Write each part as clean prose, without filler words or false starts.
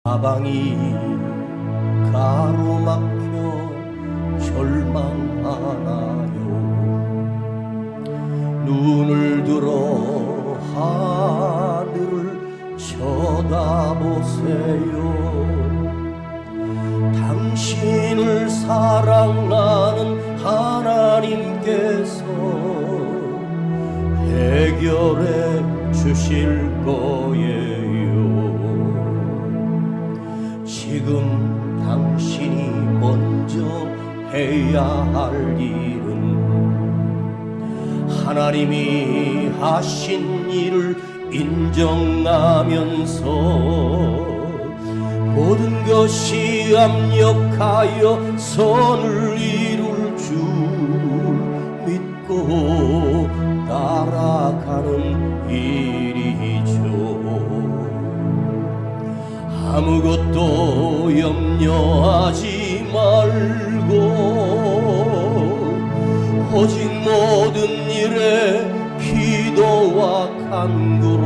사방이 가로막혀 절망하나요? 눈을 들어 하늘을 쳐다보세요. 당신을 사랑하는 하나님께서 해결해 주실 거예요. 지금 당신이 먼저 해야 할 일은 하나님이 하신 일을 인정하면서 모든 것이 합력하여 선을 이룰 줄 믿고 따라가는 일이죠. 아무것도 염려하지 말고 오직 모든 일에 기도와 간구로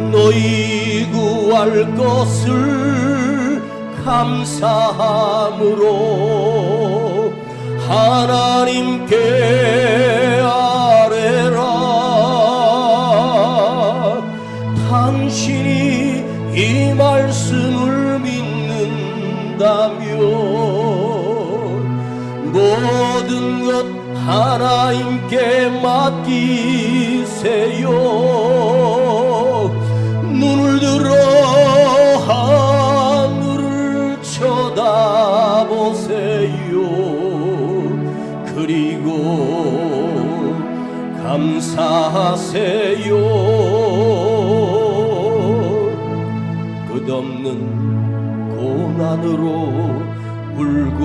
너희 구할 것을 감사함으로 하나님께 아뢰라. 당신이 이 말씀을 믿는다면 모든 것 하나님께 맡기세요. 눈을 들어 하늘을 쳐다보세요. 그리고 감사하세요. 끝없는 고난으로 울고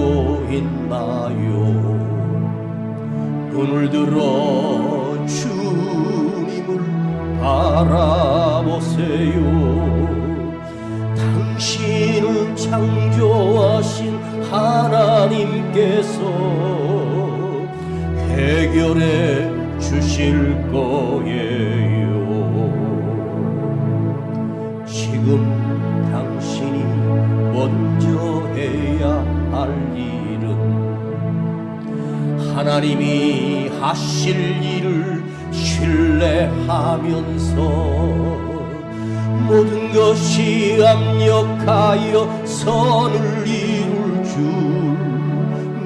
있나요? 눈을 들어 주님을 바라보세요. 당신을 창조하신 하나님께서 해결해 주실 거예요. 지금 당신이 먼저 해야 할 일은 하나님이 하실 일을 신뢰하면서 모든 것이 합력하여 선을 이룰 줄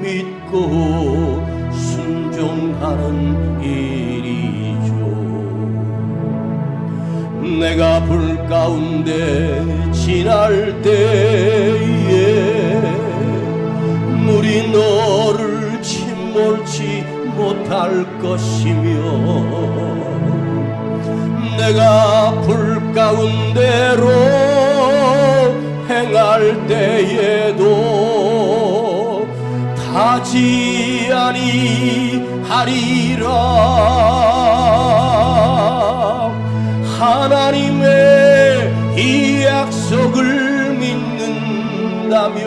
믿고 순종하는 일이죠. 내가 불 가운데 지날 때에 물이 너를 침몰치 못할 것이며 내가 불 가운데로 행할 때에도 타지 아니하리라. 하나님의 이 약속을 믿는다면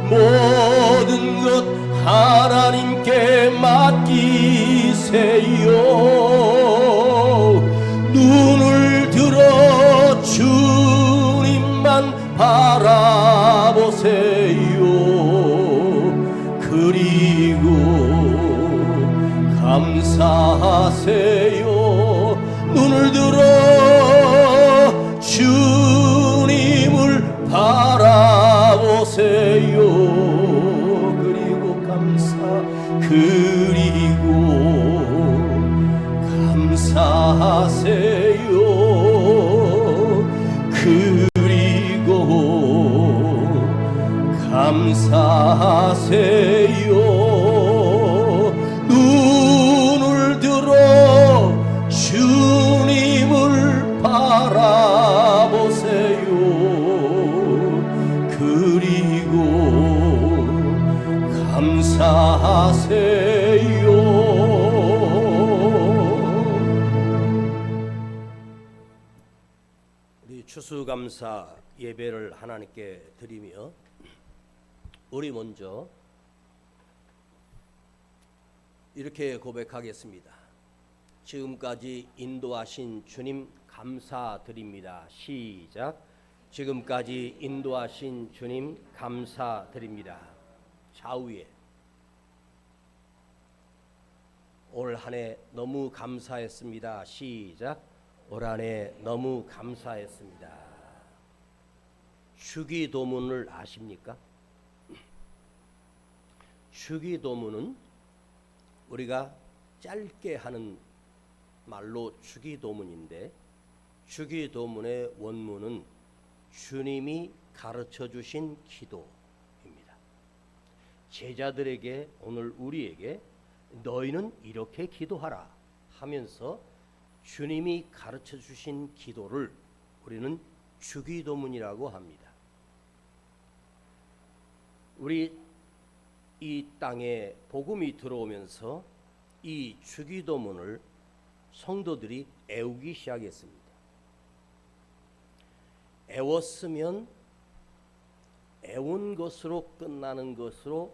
모든 것 하나님께 맡기세요. 눈을 들어 주님만 바라보세요. 그리고 감사하세요. 눈을 들어 주님을 바라보세요. 그리고 감사하세요. 그리고 감사하세요. 눈을 들어 주님을 바라보세요. 그리고 감사하세요. 우리 추수감사 예배를 하나님께 드리며 우리 먼저 이렇게 고백하겠습니다. 지금까지 인도하신 주님 감사드립니다. 시작. 지금까지 인도하신 주님 감사드립니다. 좌우에 올 한 해 너무 감사했습니다. 시작. 올 한 해 너무 감사했습니다. 주기도문을 아십니까? 주기도문은 우리가 짧게 하는 말로 주기도문인데, 주기도문의 원문은 주님이 가르쳐 주신 기도입니다. 제자들에게, 오늘 우리에게 너희는 이렇게 기도하라 하면서 주님이 가르쳐 주신 기도를 우리는 주기도문이라고 합니다. 우리 이 땅에 복음이 들어오면서 이 주기도문을 성도들이 애우기 시작했습니다. 애웠으면 애운 것으로 끝나는 것으로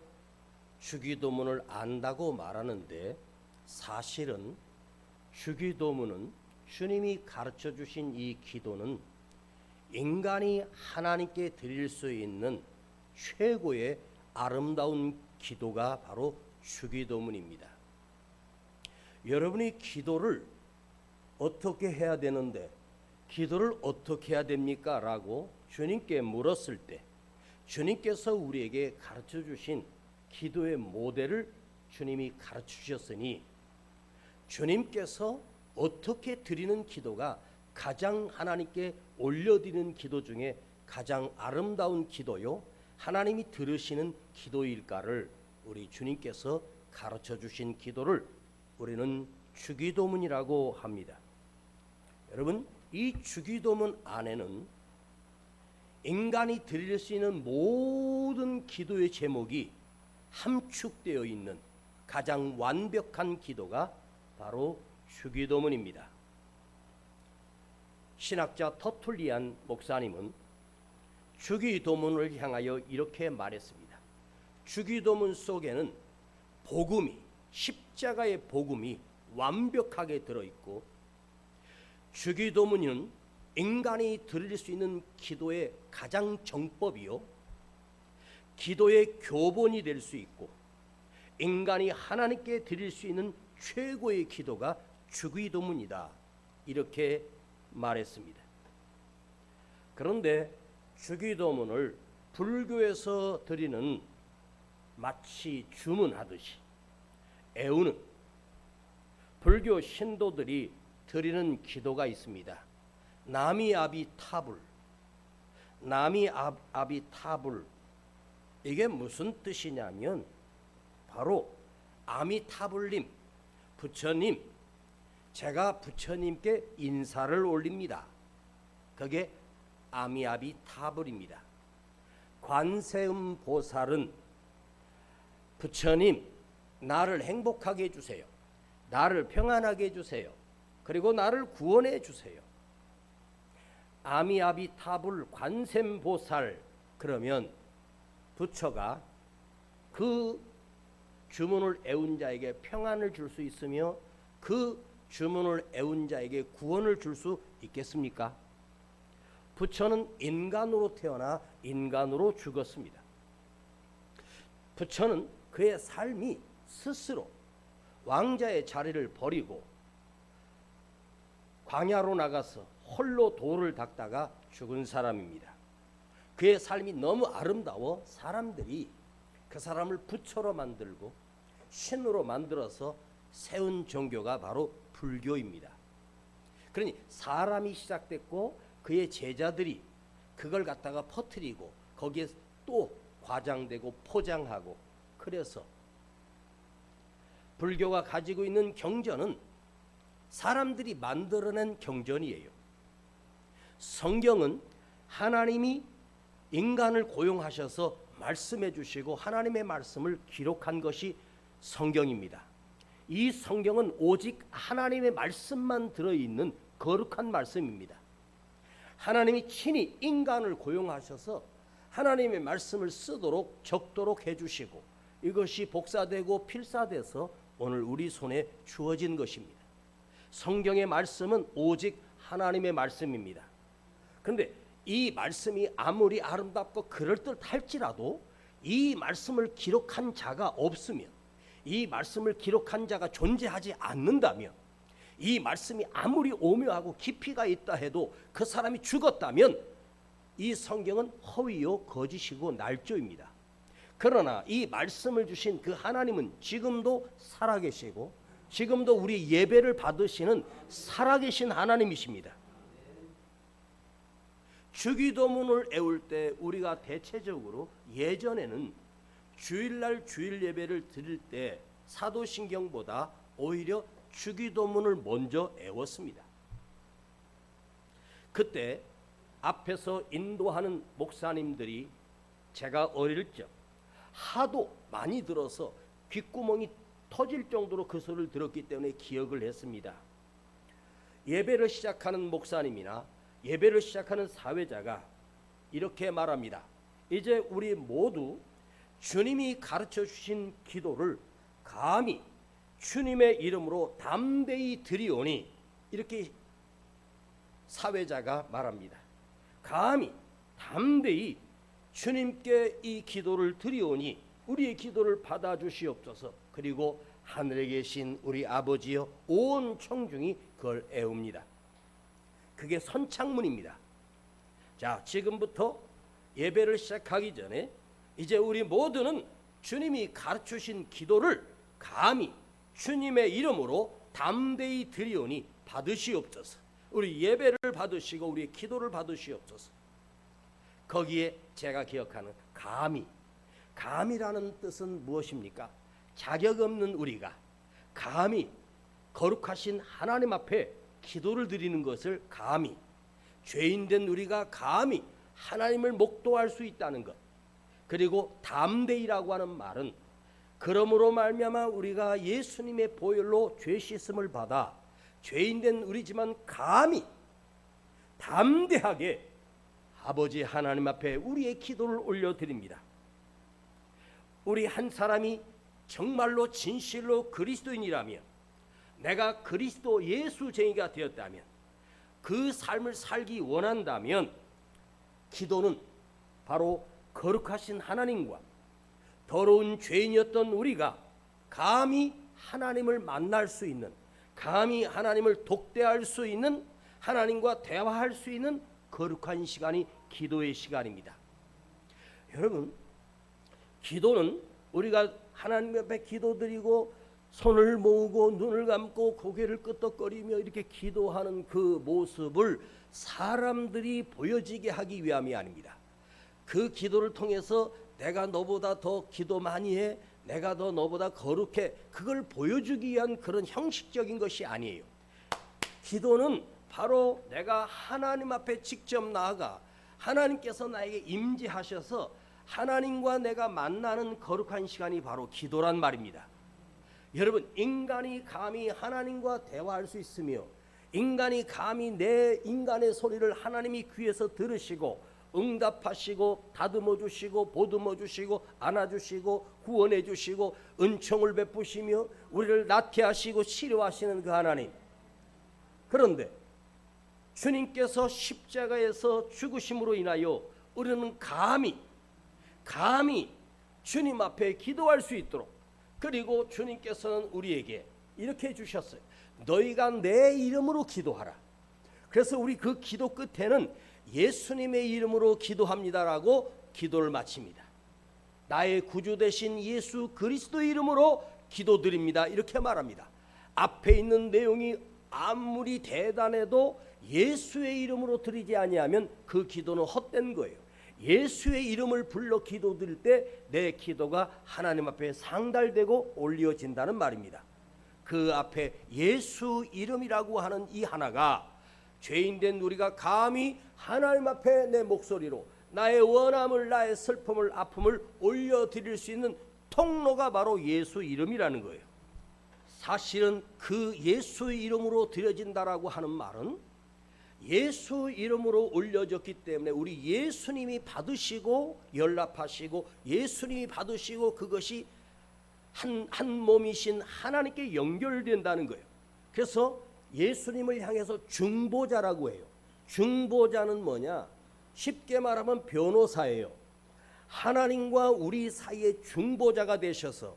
주기도문을 안다고 말하는데, 사실은 주기도문은, 주님이 가르쳐 주신 이 기도는 인간이 하나님께 드릴 수 있는 최고의 아름다운 기도가 바로 주기도문입니다. 여러분이 기도를 어떻게 해야 되는데, 기도를 어떻게 해야 됩니까? 라고 주님께 물었을 때 주님께서 우리에게 가르쳐 주신 기도의 모델을 주님이 가르쳐 주셨으니, 주님께서 어떻게 드리는 기도가 가장 하나님께 올려드리는 기도 중에 가장 아름다운 기도요, 하나님이 들으시는 기도일까를 우리 주님께서 가르쳐 주신 기도를 우리는 주기도문이라고 합니다. 여러분, 이 주기도문 안에는 인간이 드릴 수 있는 모든 기도의 제목이 함축되어 있는 가장 완벽한 기도가 바로 주기도문입니다. 신학자 터툴리안 목사님은 주기도문을 향하여 이렇게 말했습니다. 주기도문 속에는 복음이, 십자가의 복음이 완벽하게 들어있고, 주기도문은 인간이 드릴 수 있는 기도의 가장 정법이요, 기도의 교본이 될 수 있고, 인간이 하나님께 드릴 수 있는 최고의 기도가 주기도문이다, 이렇게 말했습니다. 그런데 주기도문을 불교에서 드리는, 마치 주문하듯이 애우는 불교 신도들이 드리는 기도가 있습니다. 나미아비타불. 나미아비타불, 이게 무슨 뜻이냐면 바로 아미타불님, 부처님, 제가 부처님께 인사를 올립니다. 그게 아미아비타불입니다. 관세음 보살은 부처님, 나를 행복하게 해주세요. 나를 평안하게 해주세요. 그리고 나를 구원해 주세요. 아미아비타불 관세음 보살, 그러면 부처가 그 주문을 애운 자에게 평안을 줄 수 있으며 그 주문을 애운 자에게 구원을 줄 수 있겠습니까? 부처는 인간으로 태어나 인간으로 죽었습니다. 부처는 그의 삶이 스스로 왕자의 자리를 버리고 광야로 나가서 홀로 돌을 닦다가 죽은 사람입니다. 그의 삶이 너무 아름다워 사람들이 그 사람을 부처로 만들고 신으로 만들어서 세운 종교가 바로 불교입니다. 그러니 사람이 시작됐고 그의 제자들이 그걸 갖다가 퍼뜨리고 거기에 또 과장되고 포장하고, 그래서 불교가 가지고 있는 경전은 사람들이 만들어낸 경전이에요. 성경은 하나님이 인간을 고용하셔서 말씀해 주시고 하나님의 말씀을 기록한 것이 성경입니다. 이 성경은 오직 하나님의 말씀만 들어있는 거룩한 말씀입니다. 하나님이 친히 인간을 고용하셔서 하나님의 말씀을 쓰도록 적도록 해주시고, 이것이 복사되고 필사돼서 오늘 우리 손에 주어진 것입니다. 성경의 말씀은 오직 하나님의 말씀입니다. 그런데 이 말씀이 아무리 아름답고 그럴듯할지라도 이 말씀을 기록한 자가 없으면, 이 말씀을 기록한 자가 존재하지 않는다면, 이 말씀이 아무리 오묘하고 깊이가 있다 해도 그 사람이 죽었다면 이 성경은 허위요 거짓이고 날조입니다. 그러나 이 말씀을 주신 그 하나님은 지금도 살아계시고 지금도 우리 예배를 받으시는 살아계신 하나님이십니다. 주기도문을 외울 때 우리가 대체적으로 예전에는 주일날 주일 예배를 드릴 때 사도신경보다 오히려 주기도문을 먼저 외웠습니다. 그때 앞에서 인도하는 목사님들이 제가 어릴 적 하도 많이 들어서 귓구멍이 터질 정도로 그 소리를 들었기 때문에 기억을 했습니다. 예배를 시작하는 목사님이나 예배를 시작하는 사회자가 이렇게 말합니다. 이제 우리 모두 주님이 가르쳐 주신 기도를 감히 주님의 이름으로 담대히 드리오니, 이렇게 사회자가 말합니다. 감히 담대히 주님께 이 기도를 드리오니 우리의 기도를 받아주시옵소서. 그리고 하늘에 계신 우리 아버지여, 온 청중이 그걸 애웁니다. 그게 선창문입니다. 자, 지금부터 예배를 시작하기 전에 이제 우리 모두는 주님이 가르치신 기도를 감히 주님의 이름으로 담대히 드리오니 받으시옵소서. 우리 예배를 받으시고 우리의 기도를 받으시옵소서. 거기에 제가 기억하는 감이라는 뜻은 무엇입니까? 자격 없는 우리가 감히 거룩하신 하나님 앞에 기도를 드리는 것을 감히, 죄인된 우리가 감히 하나님을 목도할 수 있다는 것. 그리고 담대히라고 하는 말은 그러므로 말미암아 우리가 예수님의 보혈로 죄 씻음을 받아 죄인된 우리지만 감히 담대하게 아버지 하나님 앞에 우리의 기도를 올려드립니다. 우리 한 사람이 정말로 진실로 그리스도인이라면, 내가 그리스도 예수쟁이가 되었다면, 그 삶을 살기 원한다면 기도는 바로 거룩하신 하나님과 더러운 죄인이었던 우리가 감히 하나님을 만날 수 있는, 감히 하나님을 독대할 수 있는, 하나님과 대화할 수 있는 거룩한 시간이 기도의 시간입니다. 여러분, 기도는 우리가 하나님 앞에 기도드리고 손을 모으고 눈을 감고 고개를 끄덕거리며 이렇게 기도하는 그 모습을 사람들이 보여지게 하기 위함이 아닙니다. 그 기도를 통해서 내가 너보다 더 기도 많이 해, 내가 더 너보다 거룩해, 그걸 보여주기 위한 그런 형식적인 것이 아니에요. 기도는 바로 내가 하나님 앞에 직접 나아가 하나님께서 나에게 임재하셔서 하나님과 내가 만나는 거룩한 시간이 바로 기도란 말입니다. 여러분, 인간이 감히 하나님과 대화할 수 있으며, 인간이 감히 내 인간의 소리를 하나님이 귀에서 들으시고 응답하시고 다듬어 주시고 보듬어 주시고 안아 주시고 구원해 주시고 은총을 베푸시며 우리를 낫게 하시고 치료하시는 그 하나님. 그런데 주님께서 십자가에서 죽으심으로 인하여 우리는 감히 주님 앞에 기도할 수 있도록, 그리고 주님께서는 우리에게 이렇게 해주셨어요. 너희가 내 이름으로 기도하라. 그래서 우리 그 기도 끝에는 예수님의 이름으로 기도합니다라고 기도를 마칩니다. 나의 구주 되신 예수 그리스도의 이름으로 기도드립니다, 이렇게 말합니다. 앞에 있는 내용이 아무리 대단해도 예수의 이름으로 드리지 아니하면 그 기도는 헛된 거예요. 예수의 이름을 불러 기도드릴 때 내 기도가 하나님 앞에 상달되고 올려진다는 말입니다. 그 앞에 예수 이름이라고 하는 이 하나가 죄인된 우리가 감히 하나님 앞에 내 목소리로 나의 원함을, 나의 슬픔을, 아픔을 올려드릴 수 있는 통로가 바로 예수 이름이라는 거예요. 사실은 그 예수 이름으로 드려진다라고 하는 말은 예수 이름으로 올려졌기 때문에 우리 예수님이 받으시고 연락하시고 예수님이 받으시고 그것이 한 몸이신 하나님께 연결된다는 거예요. 그래서 예수님을 향해서 중보자라고 해요. 중보자는 뭐냐? 쉽게 말하면 변호사예요. 하나님과 우리 사이의 중보자가 되셔서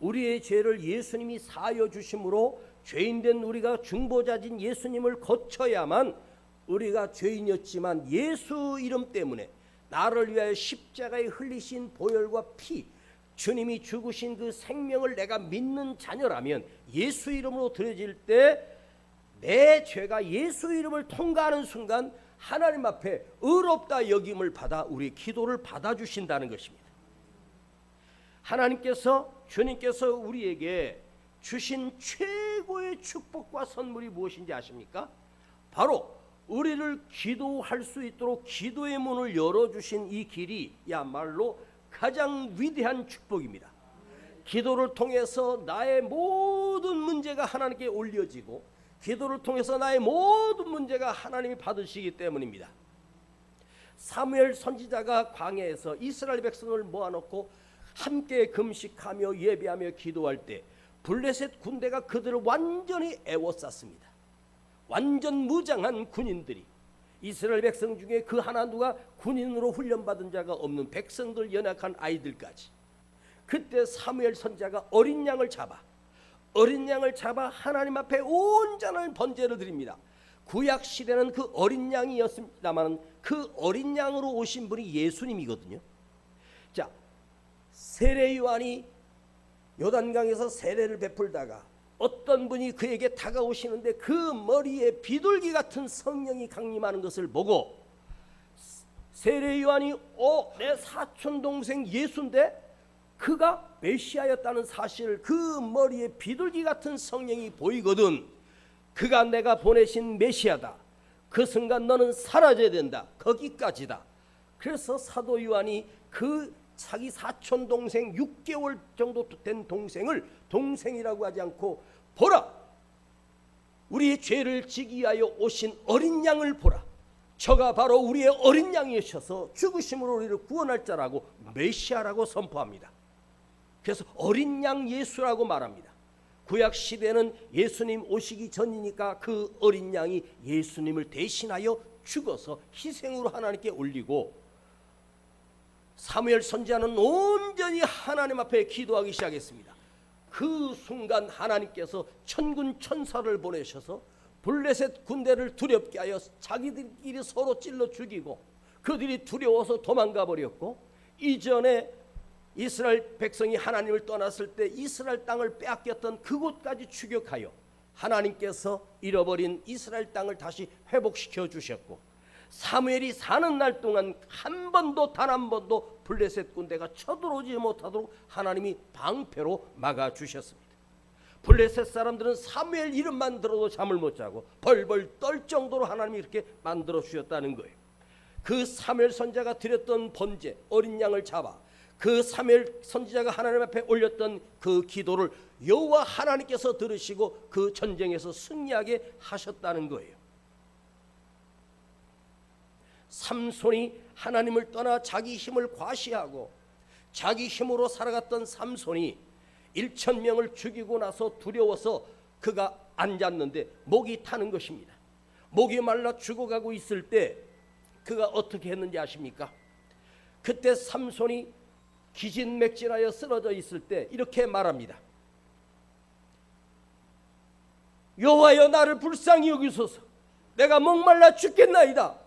우리의 죄를 예수님이 사하여 주심으로 죄인된 우리가 중보자진 예수님을 거쳐야만 우리가 죄인이었지만 예수 이름 때문에 나를 위하여 십자가에 흘리신 보혈과 피, 주님이 죽으신 그 생명을 내가 믿는 자녀라면 예수 이름으로 드려질 때 내 죄가 예수 이름을 통과하는 순간 하나님 앞에 의롭다 여김을 받아 우리의 기도를 받아주신다는 것입니다. 하나님께서, 주님께서 우리에게 주신 최고의 축복과 선물이 무엇인지 아십니까? 바로 우리를 기도할 수 있도록 기도의 문을 열어주신 이 길이야말로 가장 위대한 축복입니다. 기도를 통해서 나의 모든 문제가 하나님께 올려지고 기도를 통해서 나의 모든 문제가 하나님이 받으시기 때문입니다. 사무엘 선지자가 광야에서 이스라엘 백성을 모아놓고 함께 금식하며 예배하며 기도할 때 블레셋 군대가 그들을 완전히 애워쌌습니다. 완전 무장한 군인들이, 이스라엘 백성 중에 그 하나 누가 군인으로 훈련받은 자가 없는 백성들, 연약한 아이들까지. 그때 사무엘 선지자가 어린 양을 잡아 하나님 앞에 온전한 번제를 드립니다. 구약 시대는 그 어린 양이었습니다만 그 어린 양으로 오신 분이 예수님이거든요. 자, 세례 요한이 요단강에서 세례를 베풀다가 어떤 분이 그에게 다가오시는데 그 머리에 비둘기 같은 성령이 강림하는 것을 보고 세례 요한이 내 사촌 동생 예수인데 그가 메시아였다는 사실을, 그 머리에 비둘기 같은 성령이 보이거든 그가 내가 보내신 메시아다, 그 순간 너는 사라져야 된다, 거기까지다. 그래서 사도 요한이 그 자기 사촌 동생 6개월 정도 된 동생을 동생이라고 하지 않고 보라, 우리의 죄를 지기 위하여 오신 어린 양을 보라, 저가 바로 우리의 어린 양이셔서 죽으심으로 우리를 구원할 자라고 메시아라고 선포합니다. 그래서 어린 양 예수라고 말합니다. 구약 시대는 예수님 오시기 전이니까 그 어린 양이 예수님을 대신하여 죽어서 희생으로 하나님께 올리고, 사무엘 선지자는 온전히 하나님 앞에 기도하기 시작했습니다. 그 순간 하나님께서 천군 천사를 보내셔서 블레셋 군대를 두렵게 하여 자기들끼리 서로 찔러 죽이고 그들이 두려워서 도망가 버렸고, 이전에 이스라엘 백성이 하나님을 떠났을 때 이스라엘 땅을 빼앗겼던 그곳까지 추격하여 하나님께서 잃어버린 이스라엘 땅을 다시 회복시켜 주셨고, 사무엘이 사는 날 동안 단 한 번도 블레셋 군대가 쳐들어오지 못하도록 하나님이 방패로 막아주셨습니다. 블레셋 사람들은 사무엘 이름만 들어도 잠을 못 자고 벌벌 떨 정도로 하나님이 이렇게 만들어 주셨다는 거예요. 그 사무엘 선지자가 드렸던 번제, 어린 양을 잡아 그 사무엘 선지자가 하나님 앞에 올렸던 그 기도를 여호와 하나님께서 들으시고 그 전쟁에서 승리하게 하셨다는 거예요. 삼손이 하나님을 떠나 자기 힘을 과시하고 자기 힘으로 살아갔던 삼손이 1,000명을 죽이고 나서 두려워서 그가 앉았는데 목이 타는 것입니다. 목이 말라 죽어가고 있을 때 그가 어떻게 했는지 아십니까? 그때 삼손이 기진맥진하여 쓰러져 있을 때 이렇게 말합니다. 여호와여, 나를 불쌍히 여기소서. 내가 목말라 죽겠나이다.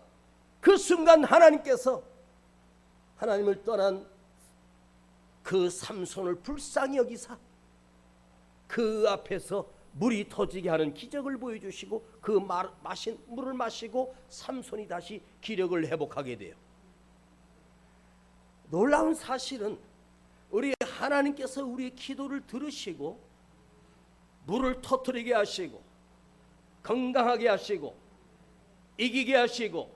그 순간 하나님께서 하나님을 떠난 그 삼손을 불쌍히 여기사 그 앞에서 물이 터지게 하는 기적을 보여주시고 그 마신 물을 마시고 삼손이 다시 기력을 회복하게 돼요. 놀라운 사실은 우리 하나님께서 우리의 기도를 들으시고 물을 터뜨리게 하시고 건강하게 하시고 이기게 하시고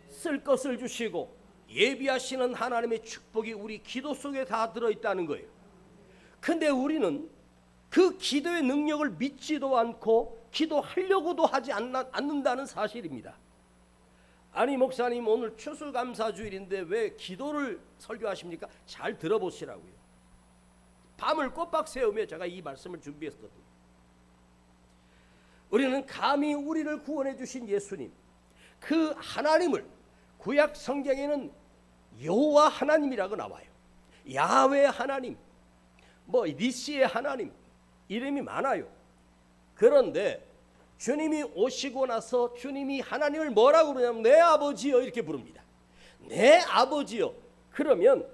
쓸 것을 주시고 예비하시는 하나님의 축복이 우리 기도 속에 다 들어있다는 거예요. 근데 우리는 그 기도의 능력을 믿지도 않고 기도하려고도 하지 않는다는 사실입니다. 아니 목사님, 오늘 추수감사주일인데 왜 기도를 설교하십니까? 잘 들어보시라고요. 밤을 꼬박 새우며 제가 이 말씀을 준비했거든요. 우리는 감히 우리를 구원해 주신 예수님, 그 하나님을 구약 성경에는 여호와 하나님이라고 나와요. 야훼 하나님, 니시의 하나님, 이름이 많아요. 그런데 주님이 오시고 나서 주님이 하나님을 뭐라고 부르냐면 내 아버지여 이렇게 부릅니다. 내 아버지여. 그러면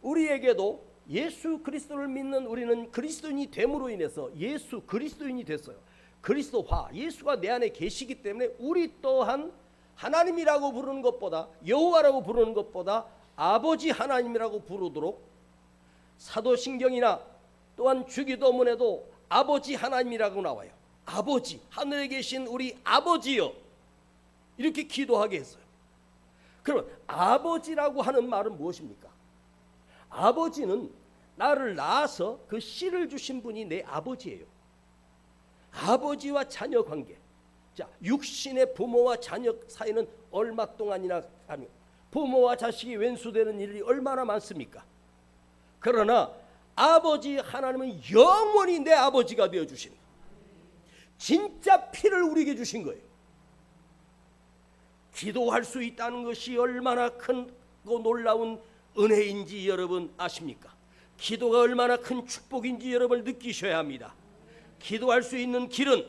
우리에게도 예수 그리스도를 믿는 우리는 그리스도인이 됨으로 인해서 예수 그리스도인이 됐어요. 그리스도화, 예수가 내 안에 계시기 때문에 우리 또한 하나님이라고 부르는 것보다, 여호와라고 부르는 것보다 아버지 하나님이라고 부르도록, 사도신경이나 또한 주기도문에도 아버지 하나님이라고 나와요. 아버지, 하늘에 계신 우리 아버지여, 이렇게 기도하게 했어요. 그럼 아버지라고 하는 말은 무엇입니까? 아버지는 나를 낳아서 그 씨를 주신 분이 내 아버지예요. 아버지와 자녀 관계. 자, 육신의 부모와 자녀 사이는 얼마 동안이나 하며 부모와 자식이 왼수되는 일이 얼마나 많습니까? 그러나 아버지 하나님은 영원히 내 아버지가 되어주신, 진짜 피를 우리에게 주신 거예요. 기도할 수 있다는 것이 얼마나 크고 놀라운 은혜인지 여러분 아십니까? 기도가 얼마나 큰 축복인지 여러분 느끼셔야 합니다. 기도할 수 있는 길은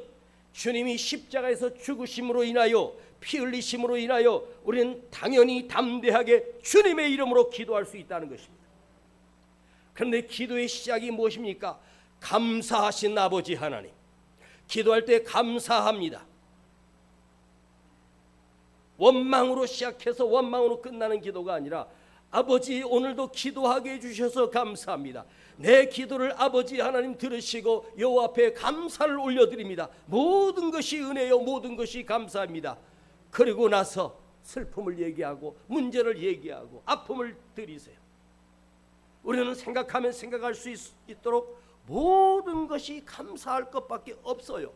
주님이 십자가에서 죽으심으로 인하여, 피 흘리심으로 인하여 우리는 당연히 담대하게 주님의 이름으로 기도할 수 있다는 것입니다. 그런데 기도의 시작이 무엇입니까? 감사하신 아버지 하나님. 기도할 때 감사합니다. 원망으로 시작해서 원망으로 끝나는 기도가 아니라, 아버지 오늘도 기도하게 해주셔서 감사합니다. 내 기도를 아버지 하나님 들으시고 여호와 앞에 감사를 올려드립니다. 모든 것이 은혜요, 모든 것이 감사합니다. 그리고 나서 슬픔을 얘기하고 문제를 얘기하고 아픔을 들이세요. 우리는 생각하면 생각할 수 있도록 모든 것이 감사할 것밖에 없어요.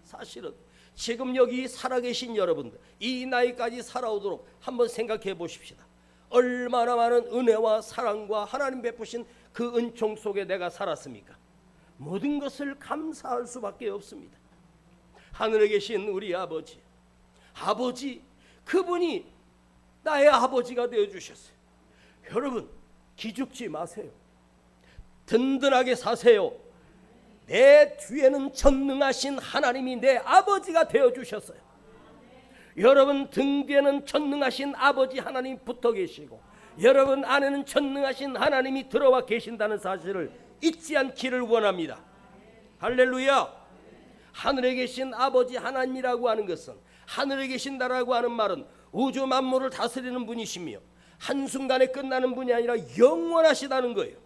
사실은 지금 여기 살아계신 여러분들, 이 나이까지 살아오도록 한번 생각해 보십시다. 얼마나 많은 은혜와 사랑과 하나님 베푸신 그 은총 속에 내가 살았습니까? 모든 것을 감사할 수밖에 없습니다. 하늘에 계신 우리 아버지, 그분이 나의 아버지가 되어주셨어요. 여러분 기죽지 마세요. 든든하게 사세요. 내 뒤에는 전능하신 하나님이 내 아버지가 되어주셨어요. 여러분 등 뒤에는 전능하신 아버지 하나님이 붙어 계시고, 여러분 안에는 전능하신 하나님이 들어와 계신다는 사실을 잊지 않기를 원합니다. 할렐루야. 하늘에 계신 아버지 하나님이라고 하는 것은, 하늘에 계신다라고 하는 말은 우주 만물을 다스리는 분이시며 한순간에 끝나는 분이 아니라 영원하시다는 거예요.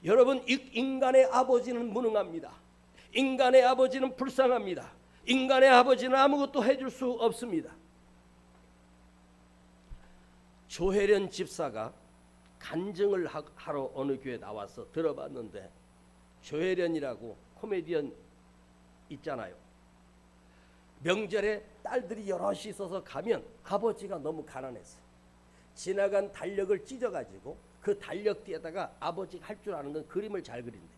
여러분 인간의 아버지는 무능합니다. 인간의 아버지는 불쌍합니다. 인간의 아버지는 아무것도 해줄 수 없습니다. 조혜련 집사가 간증을 하러 어느 교회에 나와서 들어봤는데, 조혜련이라고 코미디언 있잖아요. 명절에 딸들이 여럿이 있어서 가면 아버지가 너무 가난했어요. 지나간 달력을 찢어가지고 그 달력 뒤에다가 아버지가 할 줄 아는 건 그림을 잘 그린대.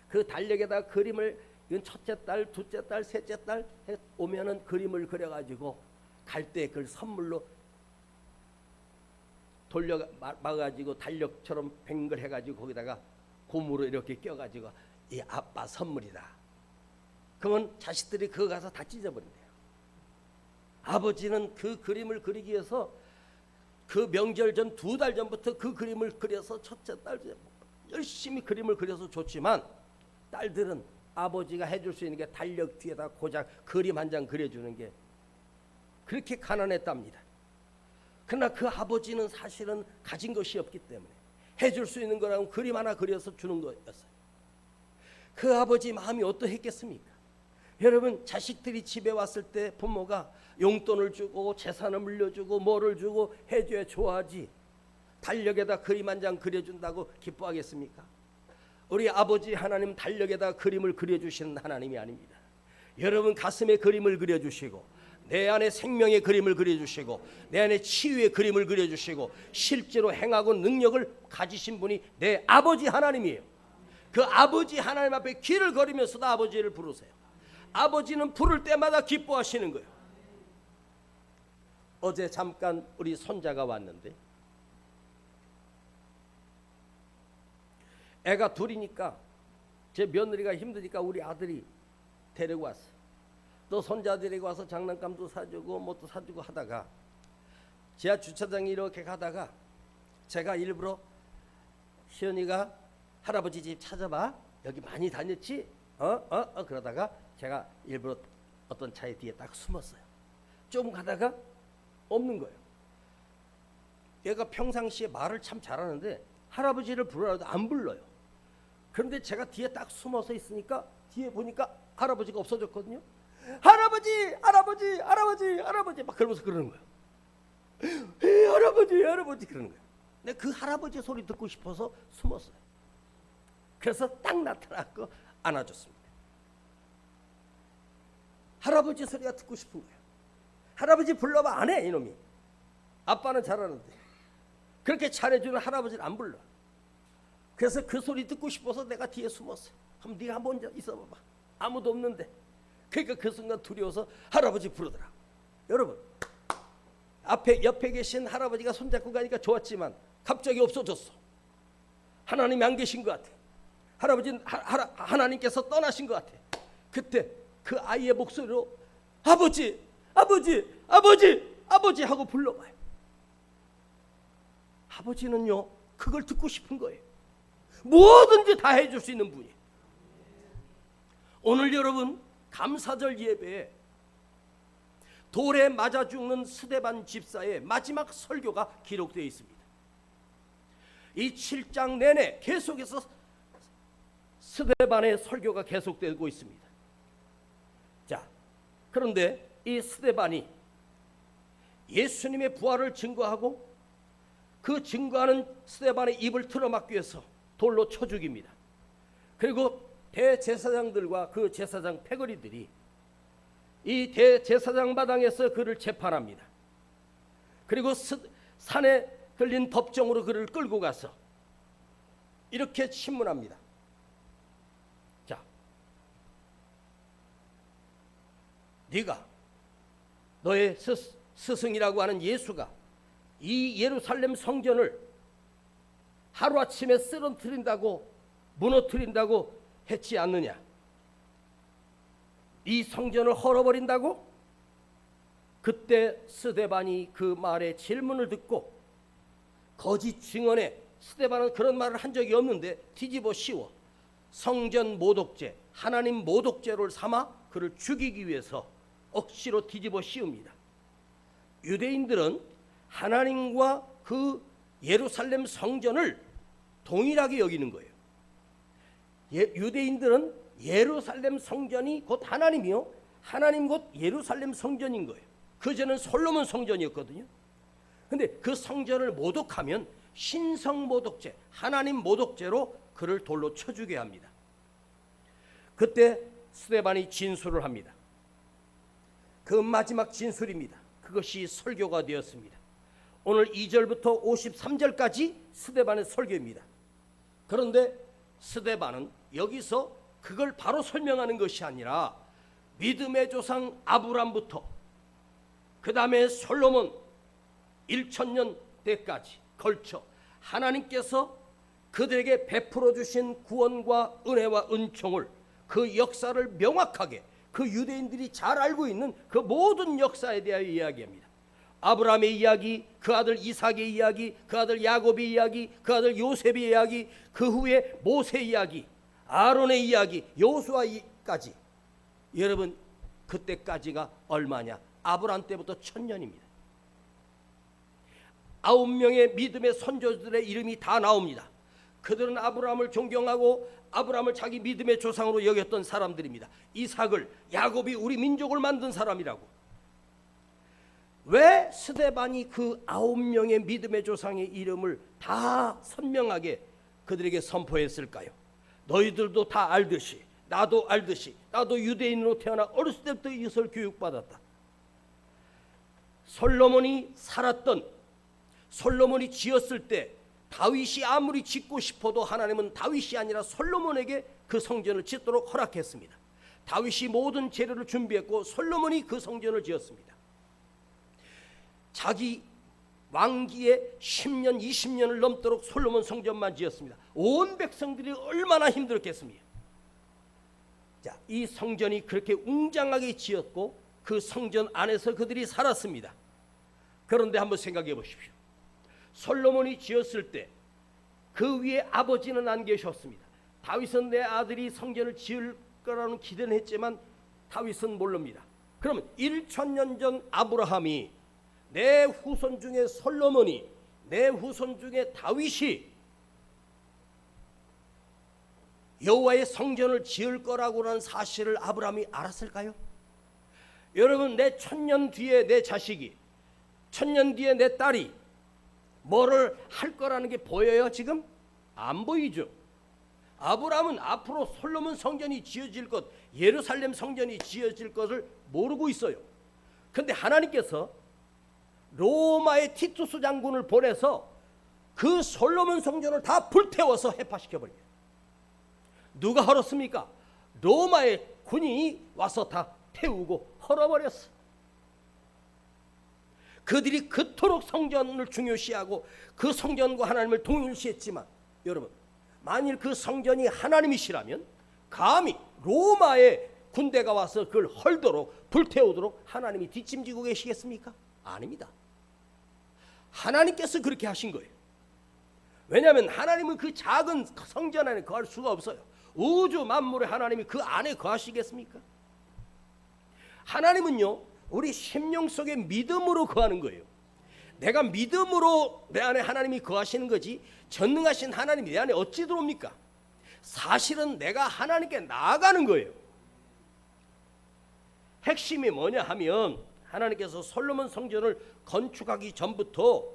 그 달력에다가 그림을, 이건 첫째 딸, 둘째 딸, 셋째 딸 오면은 그림을 그려가지고 갈 때 그걸 선물로 돌려 막아가지고 달력처럼 뱅글 해가지고 거기다가 고무로 이렇게 껴가지고 이 아빠 선물이다. 그러면 자식들이 그거 가서 다 찢어버린대요. 아버지는 그 그림을 그리기 위해서 그 명절 전 2달 전부터 그 그림을 그려서 첫째 딸 열심히 그림을 그려서 줬지만, 딸들은 아버지가 해줄 수 있는 게 달력 뒤에다 고작 그림 한 장 그려주는 게 그렇게 가난했답니다. 그러나 그 아버지는 사실은 가진 것이 없기 때문에 해줄 수 있는 거라면 그림 하나 그려서 주는 거였어요. 그 아버지 마음이 어떠했겠습니까? 여러분 자식들이 집에 왔을 때 부모가 용돈을 주고 재산을 물려주고 뭐를 주고 해줘야 좋아하지, 달력에다 그림 한 장 그려준다고 기뻐하겠습니까? 우리 아버지 하나님 달력에다 그림을 그려주시는 하나님이 아닙니다. 여러분 가슴에 그림을 그려주시고, 내 안에 생명의 그림을 그려주시고, 내 안에 치유의 그림을 그려주시고, 실제로 행하고 능력을 가지신 분이 내 아버지 하나님이에요. 그 아버지 하나님 앞에 길을 걸으면서도 아버지를 부르세요. 아버지는 부를 때마다 기뻐하시는 거예요. 어제 잠깐 우리 손자가 왔는데 애가 둘이니까 제 며느리가 힘드니까 우리 아들이 데리고 왔어. 또 손자 데리고 와서 장난감도 사주고 뭐도 사주고 하다가 지하 주차장에 이렇게 가다가 제가 일부러 시연이가 할아버지 집 찾아봐. 여기 많이 다녔지? 그러다가 제가 일부러 어떤 차에 뒤에 딱 숨었어요. 좀 가다가 없는 거예요. 얘가 평상시에 말을 참 잘하는데 할아버지를 부르라도 안 불러요. 그런데 제가 뒤에 딱 숨어서 있으니까 뒤에 보니까 할아버지가 없어졌거든요. 할아버지, 할아버지, 할아버지, 할아버지 막 그러면서 그러는 거예요. 할아버지, 할아버지 그러는 거예요. 근데 그 할아버지 소리 듣고 싶어서 숨었어요. 그래서 딱 나타나고 안아줬습니다. 할아버지 소리가 듣고 싶은 거예요. 할아버지 불러봐. 안 해 이놈이. 아빠는 잘하는데 그렇게 잘해주는 할아버지를 안 불러. 그래서 그 소리 듣고 싶어서 내가 뒤에 숨었어요. 그럼 네가 한번 있어봐봐. 아무도 없는데. 그러니까 그 순간 두려워서 할아버지 부르더라. 여러분 옆에 계신 할아버지가 손잡고 가니까 좋았지만 갑자기 없어졌어. 하나님이 안 계신 것 같아. 할아버지는 하나님께서 떠나신 것 같아. 그때 그 아이의 목소리로 아버지, 아버지, 아버지, 아버지 하고 불러봐요. 아버지는요 그걸 듣고 싶은 거예요. 뭐든지 다 해줄 수 있는 분이에요. 오늘 여러분 감사절 예배에 돌에 맞아 죽는 스데반 집사의 마지막 설교가 기록되어 있습니다. 이 7장 내내 계속해서 스데반의 설교가 계속되고 있습니다. 자, 그런데 이 스데반이 예수님의 부활을 증거하고 그 증거하는 스데반의 입을 틀어막기 위해서 돌로 쳐 죽입니다. 그리고 대제사장들과 그 제사장 패거리들이 이 대제사장 마당에서 그를 재판합니다. 그리고 산에 걸린 법정으로 그를 끌고 가서 이렇게 신문합니다. 자, 네가 너의 스승이라고 하는 예수가 이 예루살렘 성전을 하루아침에 쓰러뜨린다고 무너뜨린다고 했지 않느냐? 이 성전을 헐어버린다고? 그때 스데반이 그 말에 질문을 듣고 거짓 증언에 스데반은 그런 말을 한 적이 없는데 뒤집어 씌워 성전 모독죄, 하나님 모독죄를 삼아 그를 죽이기 위해서 억지로 뒤집어 씌웁니다. 유대인들은 하나님과 그 예루살렘 성전을 동일하게 여기는 거예요. 유대인들은 예루살렘 성전이 곧 하나님이요, 하나님 곧 예루살렘 성전인 거예요. 그전은 솔로몬 성전이었거든요. 근데 그 성전을 모독하면 신성 모독죄, 하나님 모독죄로 그를 돌로 쳐주게 합니다. 그때 스데반이 진술을 합니다. 그 마지막 진술입니다. 그것이 설교가 되었습니다. 오늘 2절부터 53절까지 스데반의 설교입니다. 그런데 스데반은 여기서 그걸 바로 설명하는 것이 아니라 믿음의 조상 아브람부터 그 다음에 솔로몬 1000년 때까지 걸쳐 하나님께서 그들에게 베풀어 주신 구원과 은혜와 은총을, 그 역사를 명확하게 그 유대인들이 잘 알고 있는 그 모든 역사에 대하여 이야기합니다. 아브라함의 이야기, 그 아들 이삭의 이야기, 그 아들 야곱의 이야기, 그 아들 요셉의 이야기, 그 후에 모세 이야기, 아론의 이야기, 여호수아까지. 여러분 그때까지가 얼마냐? 아브라함 때부터 1000년입니다. 9명의 믿음의 선조들의 이름이 다 나옵니다. 그들은 아브라함을 존경하고 아브라함을 자기 믿음의 조상으로 여겼던 사람들입니다. 이삭을, 야곱이 우리 민족을 만든 사람이라고. 왜 스데반이 그 9명의 믿음의 조상의 이름을 다 선명하게 그들에게 선포했을까요? 너희들도 다 알듯이, 나도 알듯이, 나도 유대인으로 태어나 어렸을 때부터 이것을 교육받았다. 솔로몬이 살았던, 솔로몬이 지었을 때 다윗이 아무리 짓고 싶어도 하나님은 다윗이 아니라 솔로몬에게 그 성전을 짓도록 허락했습니다. 다윗이 모든 재료를 준비했고 솔로몬이 그 성전을 지었습니다. 자기 왕기에 10년 20년을 넘도록 솔로몬 성전만 지었습니다. 온 백성들이 얼마나 힘들었겠습니까? 자, 이 성전이 그렇게 웅장하게 지었고 그 성전 안에서 그들이 살았습니다. 그런데 한번 생각해 보십시오. 솔로몬이 지었을 때 그 위에 아버지는 안 계셨습니다. 다윗은 내 아들이 성전을 지을 거라는 기대는 했지만 다윗은 모릅니다. 그러면 1000년 전 아브라함이, 내 후손 중에 솔로몬이, 내 후손 중에 다윗이 여호와의 성전을 지을 거라고는 사실을 아브라함이 알았을까요? 여러분, 내 1000년 뒤에 내 자식이, 1000년 뒤에 내 딸이 뭐를 할 거라는 게 보여요? 지금 안 보이죠. 아브라함은 앞으로 솔로몬 성전이 지어질 것, 예루살렘 성전이 지어질 것을 모르고 있어요. 그런데 하나님께서 로마의 티투스 장군을 보내서 그 솔로몬 성전을 다 불태워서 해파시켜버려요. 누가 헐었습니까? 로마의 군인이 와서 다 태우고 헐어버렸어. 그들이 그토록 성전을 중요시하고 그 성전과 하나님을 동일시했지만, 여러분, 만일 그 성전이 하나님이시라면 감히 로마의 군대가 와서 그걸 헐도록 불태우도록 하나님이 뒷짐지고 계시겠습니까? 아닙니다. 하나님께서 그렇게 하신 거예요. 왜냐하면 하나님은 그 작은 성전 안에 거할 수가 없어요. 우주 만물의 하나님이 그 안에 거하시겠습니까? 하나님은요, 우리 심령 속에 믿음으로 거하는 거예요. 내가 믿음으로 내 안에 하나님이 거하시는 거지, 전능하신 하나님이 내 안에 어찌 들어옵니까? 사실은 내가 하나님께 나아가는 거예요. 핵심이 뭐냐 하면, 하나님께서 솔로몬 성전을 건축하기 전부터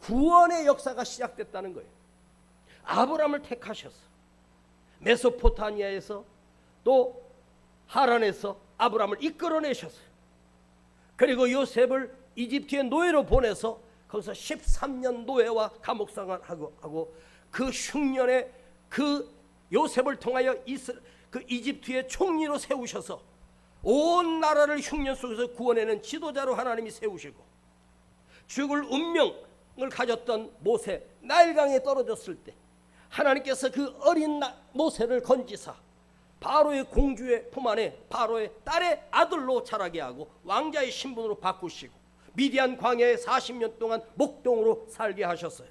구원의 역사가 시작됐다는 거예요. 아브라함을 택하셔서 메소포타미아에서 또 하란에서 아브라함을 이끌어내셨어요. 그리고 요셉을 이집트의 노예로 보내서 거기서 13년 노예와 감옥 생활하고 그 흉년에 그 요셉을 통하여 그 이집트의 총리로 세우셔서 온 나라를 흉년 속에서 구원해낸 지도자로 하나님이 세우시고, 죽을 운명을 가졌던 모세, 나일강에 떨어졌을 때 하나님께서 그 어린 모세를 건지사 바로의 공주의 품 안에 바로의 딸의 아들로 자라게 하고 왕자의 신분으로 바꾸시고 미디안 광야에 40년 동안 목동으로 살게 하셨어요.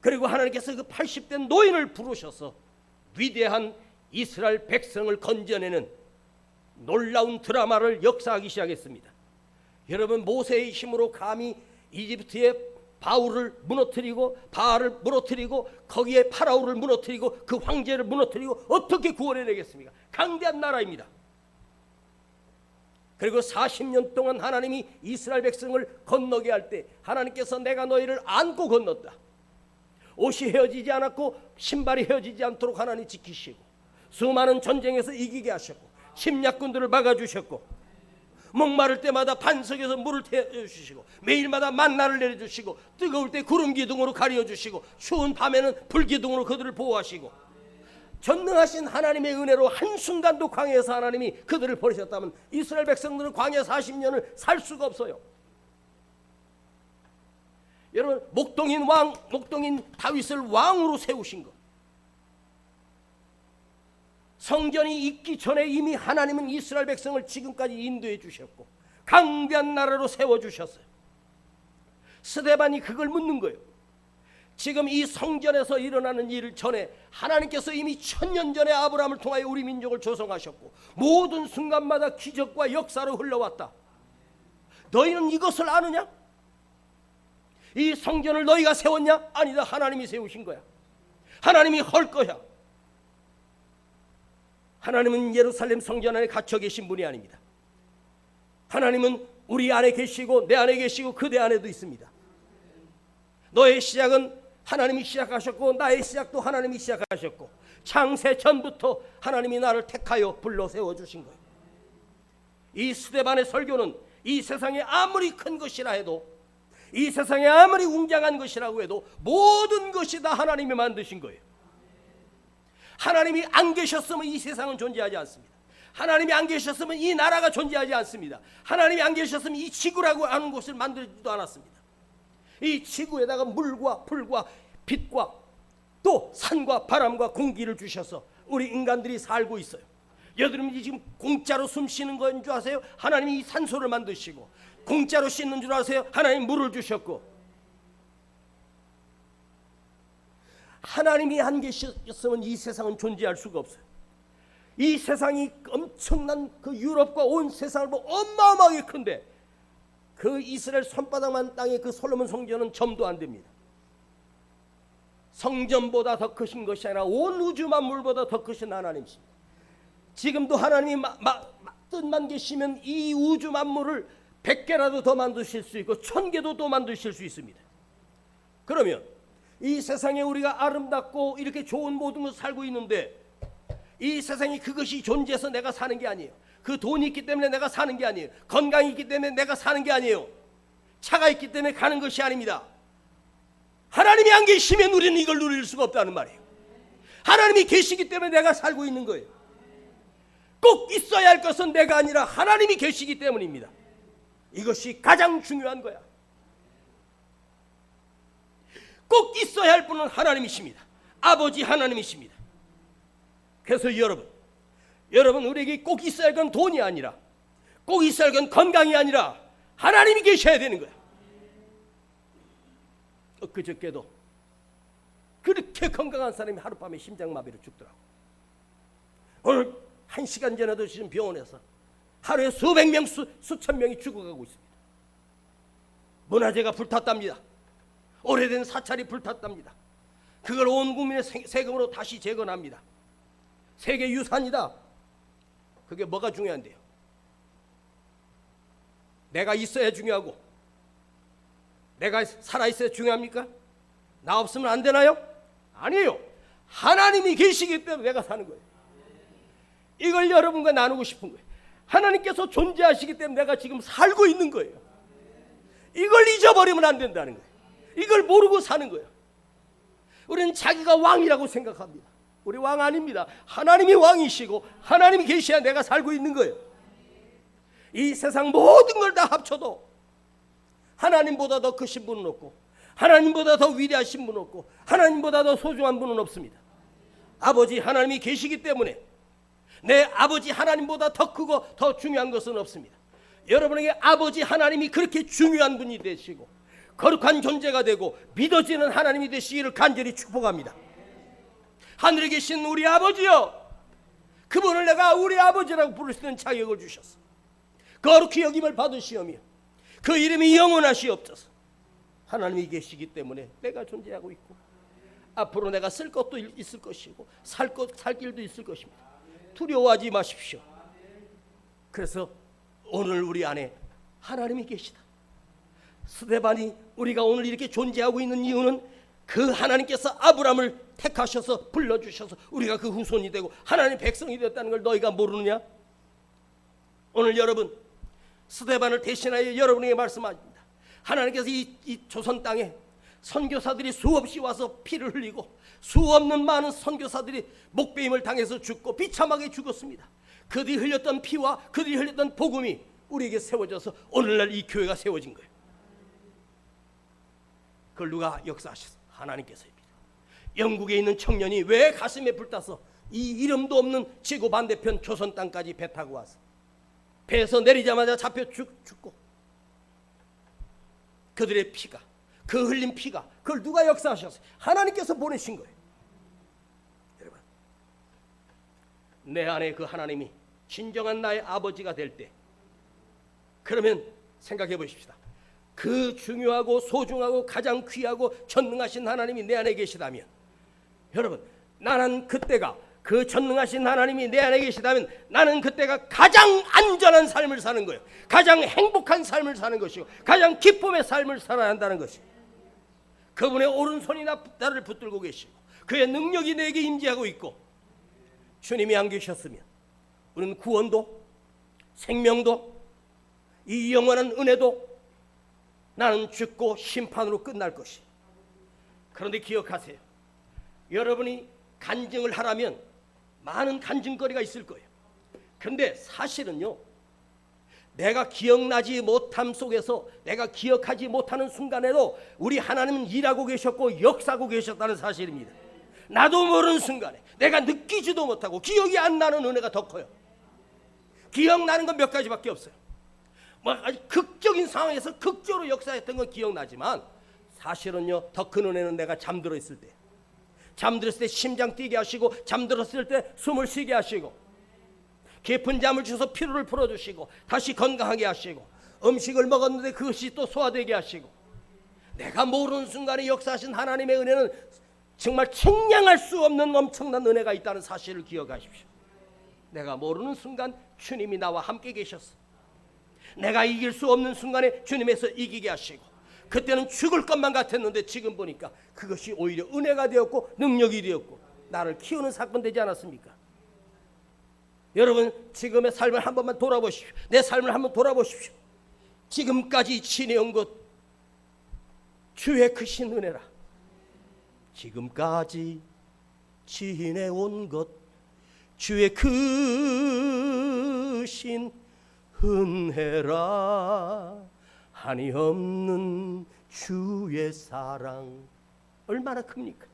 그리고 하나님께서 그 80대 노인을 부르셔서 위대한 이스라엘 백성을 건져내는 놀라운 드라마를 역사하기 시작했습니다. 여러분, 모세의 힘으로 감히 이집트의 바울을 무너뜨리고 바알을 무너뜨리고 거기에 파라오를 무너뜨리고 그 황제를 무너뜨리고 어떻게 구원해내겠습니까? 강대한 나라입니다. 그리고 40년 동안 하나님이 이스라엘 백성을 건너게 할 때 하나님께서 내가 너희를 안고 건넜다. 옷이 헤어지지 않았고 신발이 헤어지지 않도록 하나님 지키시고, 수많은 전쟁에서 이기게 하셨고, 침략군들을 막아주셨고, 목마를 때마다 반석에서 물을 태워주시고, 매일마다 만나를 내려주시고, 뜨거울 때 구름 기둥으로 가려주시고, 추운 밤에는 불 기둥으로 그들을 보호하시고, 전능하신 하나님의 은혜로 한순간도 광야에서 하나님이 그들을 버리셨다면 이스라엘 백성들은 광야 40년을 살 수가 없어요. 여러분, 목동인 다윗을 왕으로 세우신 것, 성전이 있기 전에 이미 하나님은 이스라엘 백성을 지금까지 인도해 주셨고 강대한 나라로 세워주셨어요. 스데반이 그걸 묻는 거예요. 지금 이 성전에서 일어나는 일을 전에 하나님께서 이미 1000년 전에 아브라함을 통하여 우리 민족을 조성하셨고 모든 순간마다 기적과 역사로 흘러왔다. 너희는 이것을 아느냐? 이 성전을 너희가 세웠냐? 아니다, 하나님이 세우신 거야. 하나님이 할 거야. 하나님은 예루살렘 성전 안에 갇혀 계신 분이 아닙니다. 하나님은 우리 안에 계시고 내 안에 계시고 그대 안에도 있습니다. 너의 시작은 하나님이 시작하셨고 나의 시작도 하나님이 시작하셨고 창세 전부터 하나님이 나를 택하여 불러 세워주신 거예요. 이 스데반의 설교는 이 세상에 아무리 큰 것이라 해도, 이 세상에 아무리 웅장한 것이라고 해도 모든 것이 다 하나님이 만드신 거예요. 하나님이 안 계셨으면 이 세상은 존재하지 않습니다. 하나님이 안 계셨으면 이 나라가 존재하지 않습니다. 하나님이 안 계셨으면 이 지구라고 하는 곳을 만들지도 않았습니다. 이 지구에다가 물과 불과 빛과 또 산과 바람과 공기를 주셔서 우리 인간들이 살고 있어요. 여러분이 지금 공짜로 숨 쉬는 건 줄 아세요? 하나님이 이 산소를 만드시고, 공짜로 씻는 줄 아세요? 하나님 물을 주셨고. 하나님이 안 계셨으면 이 세상은 존재할 수가 없어요. 이 세상이 엄청난 그 유럽과 온 세상을 보면 어마어마하게 큰데 그 이스라엘 손바닥만 땅에 그 솔로몬 성전은 점도 안 됩니다. 성전보다 더 크신 것이 아니라 온 우주 만물보다 더 크신 하나님이십니다. 지금도 하나님이 뜻만 계시면 이 우주 만물을 100개라도 더 만드실 수 있고 1000개도 더 만드실 수 있습니다. 그러면 이 세상에 우리가 아름답고 이렇게 좋은 모든 것을 살고 있는데 이 세상에 그것이 존재해서 내가 사는 게 아니에요. 그 돈이 있기 때문에 내가 사는 게 아니에요. 건강이 있기 때문에 내가 사는 게 아니에요. 차가 있기 때문에 가는 것이 아닙니다. 하나님이 안 계시면 우리는 이걸 누릴 수가 없다는 말이에요. 하나님이 계시기 때문에 내가 살고 있는 거예요. 꼭 있어야 할 것은 내가 아니라 하나님이 계시기 때문입니다. 이것이 가장 중요한 거야. 꼭 있어야 할 분은 하나님이십니다. 아버지 하나님이십니다. 그래서 여러분 우리에게 꼭 있어야 할 건 돈이 아니라, 꼭 있어야 할 건 건강이 아니라 하나님이 계셔야 되는 거야. 엊그저께도 그렇게 건강한 사람이 하룻밤에 심장마비로 죽더라고. 오늘 1시간 전에도 지금 병원에서 하루에 수백 명, 수천 명이 죽어가고 있습니다. 문화재가 불탔답니다. 오래된 사찰이 불탔답니다. 그걸 온 국민의 세금으로 다시 재건합니다. 세계 유산이다. 그게 뭐가 중요한데요? 내가 있어야 중요하고 내가 살아있어야 중요합니까? 나 없으면 안 되나요? 아니에요. 하나님이 계시기 때문에 내가 사는 거예요. 이걸 여러분과 나누고 싶은 거예요. 하나님께서 존재하시기 때문에 내가 지금 살고 있는 거예요. 이걸 잊어버리면 안 된다는 거예요. 이걸 모르고 사는 거예요. 우리는 자기가 왕이라고 생각합니다. 우리 왕 아닙니다. 하나님이 왕이시고 하나님이 계셔야 내가 살고 있는 거예요. 이 세상 모든 걸 다 합쳐도 하나님보다 더 크신 분은 없고, 하나님보다 더 위대하신 분은 없고, 하나님보다 더 소중한 분은 없습니다. 아버지 하나님이 계시기 때문에 내 아버지 하나님보다 더 크고 더 중요한 것은 없습니다. 여러분에게 아버지 하나님이 그렇게 중요한 분이 되시고 거룩한 존재가 되고 믿어지는 하나님이 되시기를 간절히 축복합니다. 하늘에 계신 우리 아버지요, 그분을 내가 우리 아버지라고 부를 수 있는 자격을 주셨어. 거룩히 여김을 받으시오며 그 이름이 영원하시옵소서. 하나님이 계시기 때문에 내가 존재하고 있고 앞으로 내가 쓸 것도 있을 것이고 살 길도 있을 것입니다. 두려워하지 마십시오. 그래서 오늘 우리 안에 하나님이 계시다. 스데반이 우리가 오늘 이렇게 존재하고 있는 이유는 그 하나님께서 아브라함을 택하셔서 불러주셔서 우리가 그 후손이 되고 하나님의 백성이 되었다는 걸 너희가 모르느냐? 오늘 여러분, 스데반을 대신하여 여러분에게 말씀합니다. 하나님께서 이 조선 땅에 선교사들이 수없이 와서 피를 흘리고 수없는 많은 선교사들이 목베임을 당해서 죽고 비참하게 죽었습니다. 그들이 흘렸던 피와 그들이 흘렸던 복음이 우리에게 세워져서 오늘날 이 교회가 세워진 거예요. 그걸 누가 역사하셨어? 하나님께서입니다. 영국에 있는 청년이 왜 가슴에 불타서 이 이름도 없는 지구 반대편 조선 땅까지 배 타고 와서 배에서 내리자마자 잡혀 죽고 그들의 피가, 그 흘린 피가, 그걸 누가 역사하셨어요? 하나님께서 보내신 거예요. 여러분, 내 안에 그 하나님이 진정한 나의 아버지가 될 때, 그러면 생각해 보십시다. 그 중요하고 소중하고 가장 귀하고 전능하신 하나님이 내 안에 계시다면, 여러분, 나는 그때가, 그 전능하신 하나님이 내 안에 계시다면 나는 그때가 가장 안전한 삶을 사는 거예요. 가장 행복한 삶을 사는 것이고 가장 기쁨의 삶을 살아야 한다는 것이에요. 그분의 오른손이 나를 붙들고 계시고 그의 능력이 내게 임재하고 있고, 주님이 안 계셨으면 우리는 구원도 생명도 이 영원한 은혜도 나는 죽고 심판으로 끝날 것이. 그런데 기억하세요. 여러분이 간증을 하라면 많은 간증거리가 있을 거예요. 그런데 사실은요, 내가 기억나지 못함 속에서, 내가 기억하지 못하는 순간에도 우리 하나님은 일하고 계셨고 역사하고 계셨다는 사실입니다. 나도 모르는 순간에, 내가 느끼지도 못하고 기억이 안 나는 은혜가 더 커요. 기억나는 건 몇 가지밖에 없어요. 뭐 아주 극적인 상황에서 극적으로 역사했던 건 기억나지만, 사실은요, 더 큰 은혜는 내가 잠들어 있을 때, 잠들었을 때 심장 뛰게 하시고, 잠들었을 때 숨을 쉬게 하시고, 깊은 잠을 주셔서 피로를 풀어주시고, 다시 건강하게 하시고, 음식을 먹었는데 그것이 또 소화되게 하시고, 내가 모르는 순간에 역사하신 하나님의 은혜는 정말 측량할 수 없는 엄청난 은혜가 있다는 사실을 기억하십시오. 내가 모르는 순간 주님이 나와 함께 계셨어. 내가 이길 수 없는 순간에 주님에서 이기게 하시고, 그때는 죽을 것만 같았는데 지금 보니까 그것이 오히려 은혜가 되었고 능력이 되었고 나를 키우는 사건 되지 않았습니까? 여러분, 지금의 삶을 한 번만 돌아보십시오. 내 삶을 한번 돌아보십시오. 지금까지 지내온 것 주의 크신 은혜라. 지금까지 지내온 것 주의 크신 은혜라. 한이 없는 주의 사랑 얼마나 큽니까?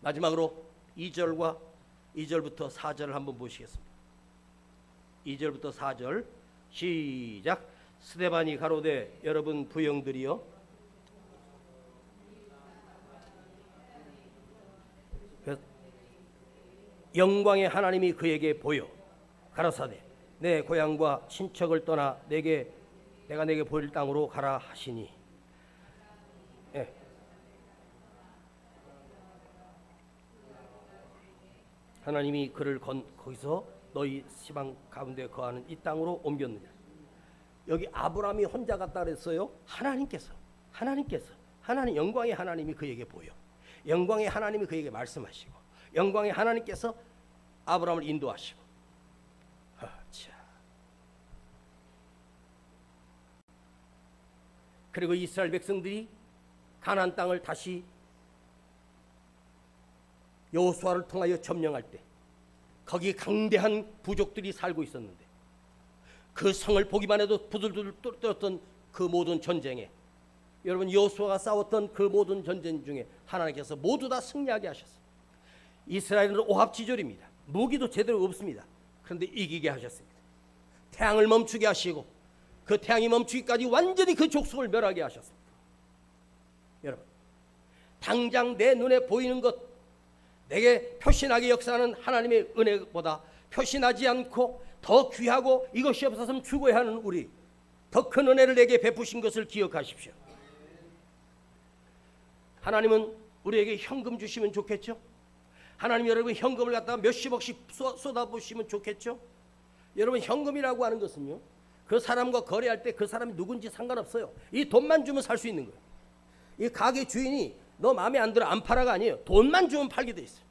마지막으로 2절부터 4절을 한번 보시겠습니다. 2절부터 4절 시작. 스데반이 가로되 여러분 부형들이여, 영광의 하나님이 그에게 보여 가라사대 내 고향과 친척을 떠나 내가 내게 보일 땅으로 가라 하시니. 예. 하나님이 그를 거기서 너희 시방 가운데 거하는 이 땅으로 옮겼느냐. 여기 아브라함이 혼자 갔다 그랬어요? 하나님께서 하나님, 영광의 하나님이 그에게 보여, 영광의 하나님이 그에게 말씀하시고, 영광의 하나님께서 아브라함을 인도하시고. 그리고 이스라엘 백성들이 가나안 땅을 다시 여호수아를 통하여 점령할 때 거기 강대한 부족들이 살고 있었는데, 그 성을 보기만 해도 부들부들 떨었던 그 모든 전쟁에, 여러분, 여호수아가 싸웠던 그 모든 전쟁 중에 하나님께서 모두 다 승리하게 하셨어요. 이스라엘은 오합지졸입니다. 무기도 제대로 없습니다. 그런데 이기게 하셨습니다. 태양을 멈추게 하시고, 그 태양이 멈추기까지 완전히 그 족속을 멸하게 하셨습니다. 여러분, 당장 내 눈에 보이는 것, 내게 표신하게 역사하는 하나님의 은혜보다 표신하지 않고 더 귀하고 이것이 없어서는 죽어야 하는 우리, 더 큰 은혜를 내게 베푸신 것을 기억하십시오. 하나님은 우리에게 현금 주시면 좋겠죠? 하나님, 여러분 현금을 갖다가 몇십억씩 쏟아부으시면 좋겠죠? 여러분, 현금이라고 하는 것은요, 그 사람과 거래할 때 그 사람이 누군지 상관없어요. 이 돈만 주면 살 수 있는 거예요. 이 가게 주인이 너 마음에 안 들어 안 팔아가 아니에요. 돈만 주면 팔게 돼 있어요.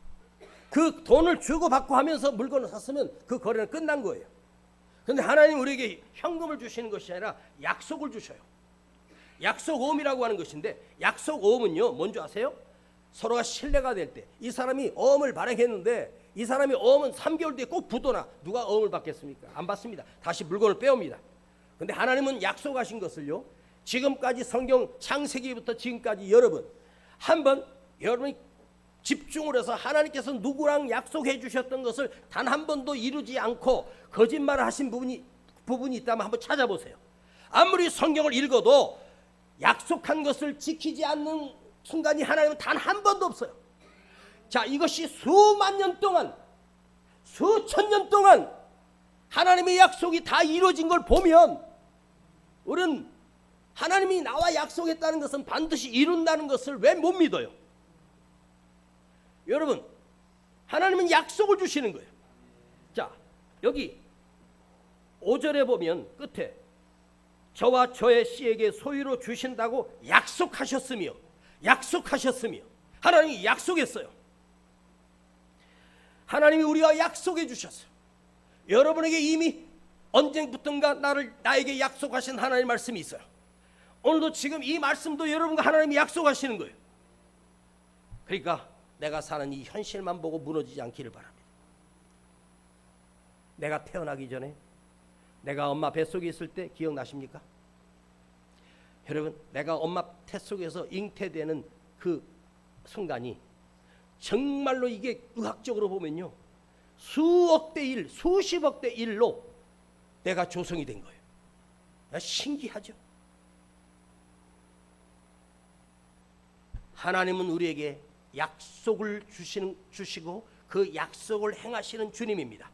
그 돈을 주고 받고 하면서 물건을 샀으면 그 거래는 끝난 거예요. 그런데 하나님 우리에게 현금을 주시는 것이 아니라 약속을 주셔요. 약속오음이라고 하는 것인데, 약속오음은요 뭔지 아세요? 서로가 신뢰가 될 때, 이 사람이 어음을 발행했는데 이 사람이 어음은 3개월 뒤에 꼭 붙어나 누가 어음을 받겠습니까? 안 받습니다. 다시 물건을 빼옵니다. 그런데 하나님은 약속하신 것을요, 지금까지 성경 창세기부터 지금까지 한번 여러분이 집중을 해서 하나님께서 누구랑 약속해 주셨던 것을 단 한 번도 이루지 않고 거짓말을 하신 부분이 있다면 한번 찾아보세요. 아무리 성경을 읽어도 약속한 것을 지키지 않는 순간이 하나님은 단 한 번도 없어요. 자, 이것이 수만 년 동안, 수천 년 동안 하나님의 약속이 다 이루어진 걸 보면, 우리는 하나님이 나와 약속했다는 것은 반드시 이룬다는 것을 왜 못 믿어요? 여러분, 하나님은 약속을 주시는 거예요. 자, 여기 5절에 보면 끝에 저와 저의 씨에게 소유로 주신다고 약속하셨으며 하나님이 약속했어요. 하나님이 우리와 약속해 주셨어요. 여러분에게 이미 언제부턴가 나에게 약속하신 하나님의 말씀이 있어요. 오늘도 지금 이 말씀도 여러분과 하나님이 약속하시는 거예요. 그러니까 내가 사는 이 현실만 보고 무너지지 않기를 바랍니다. 내가 태어나기 전에 내가 엄마 뱃속에 있을 때 기억나십니까? 여러분, 내가 엄마 뱃속에서 잉태되는 그 순간이 정말로 이게 의학적으로 보면요, 수억 대 1, 수십억 대 1로 내가 조성이 된 거예요. 신기하죠? 하나님은 우리에게 약속을 주시고 그 약속을 행하시는 주님입니다.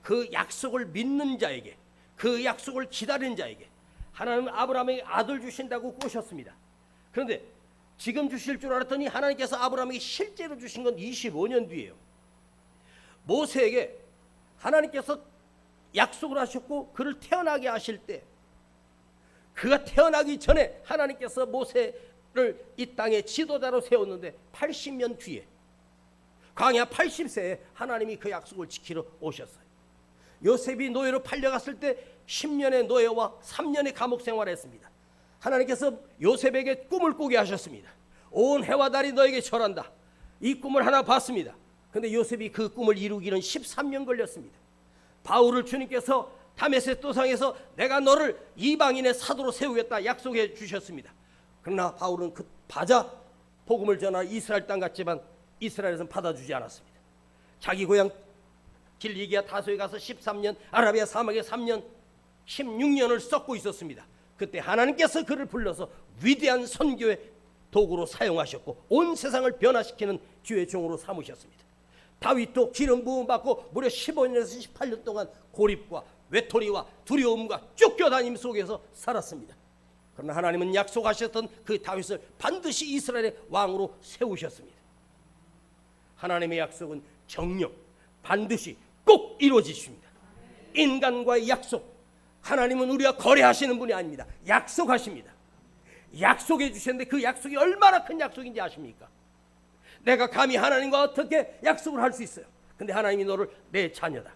그 약속을 믿는 자에게, 그 약속을 기다리는 자에게 하나님은 아브라함에게 아들 주신다고 꼬셨습니다. 그런데 지금 주실 줄 알았더니 하나님께서 아브라함에게 실제로 주신 건 25년 뒤예요. 모세에게 하나님께서 약속을 하셨고 그를 태어나게 하실 때, 그가 태어나기 전에 하나님께서 모세를 이 땅에 지도자로 세웠는데 80년 뒤에 광야 80세에 하나님이 그 약속을 지키러 오셨어요. 요셉이 노예로 팔려갔을 때 10년의 노예와 3년의 감옥 생활했습니다. 하나님께서 요셉에게 꿈을 꾸게 하셨습니다. 온 해와 달이 너에게 절한다. 이 꿈을 하나 봤습니다. 그런데 요셉이 그 꿈을 이루기는 13년 걸렸습니다. 바울을 주님께서 다메섹 도상에서 내가 너를 이방인의 사도로 세우겠다 약속해 주셨습니다. 그러나 바울은 그 바자 복음을 전하 이스라엘 땅 갔지만 이스라엘에서는 받아주지 않았습니다. 자기 고향 길리기아 다소에 가서 13년, 아라비아 사막에 3년, 16년을 썩고 있었습니다. 그때 하나님께서 그를 불러서 위대한 선교의 도구로 사용하셨고 온 세상을 변화시키는 주의 종으로 삼으셨습니다. 다윗도 기름 부음 받고 무려 15년에서 18년 동안 고립과 외톨이와 두려움과 쫓겨다님 속에서 살았습니다. 그러나 하나님은 약속하셨던 그 다윗을 반드시 이스라엘의 왕으로 세우셨습니다. 하나님의 약속은 정녕 반드시 꼭 이루어지십니다. 인간과의 약속, 하나님은 우리와 거래하시는 분이 아닙니다. 약속하십니다. 약속해 주셨는데 그 약속이 얼마나 큰 약속인지 아십니까? 내가 감히 하나님과 어떻게 약속을 할 수 있어요? 근데 하나님이 너를 내 자녀다.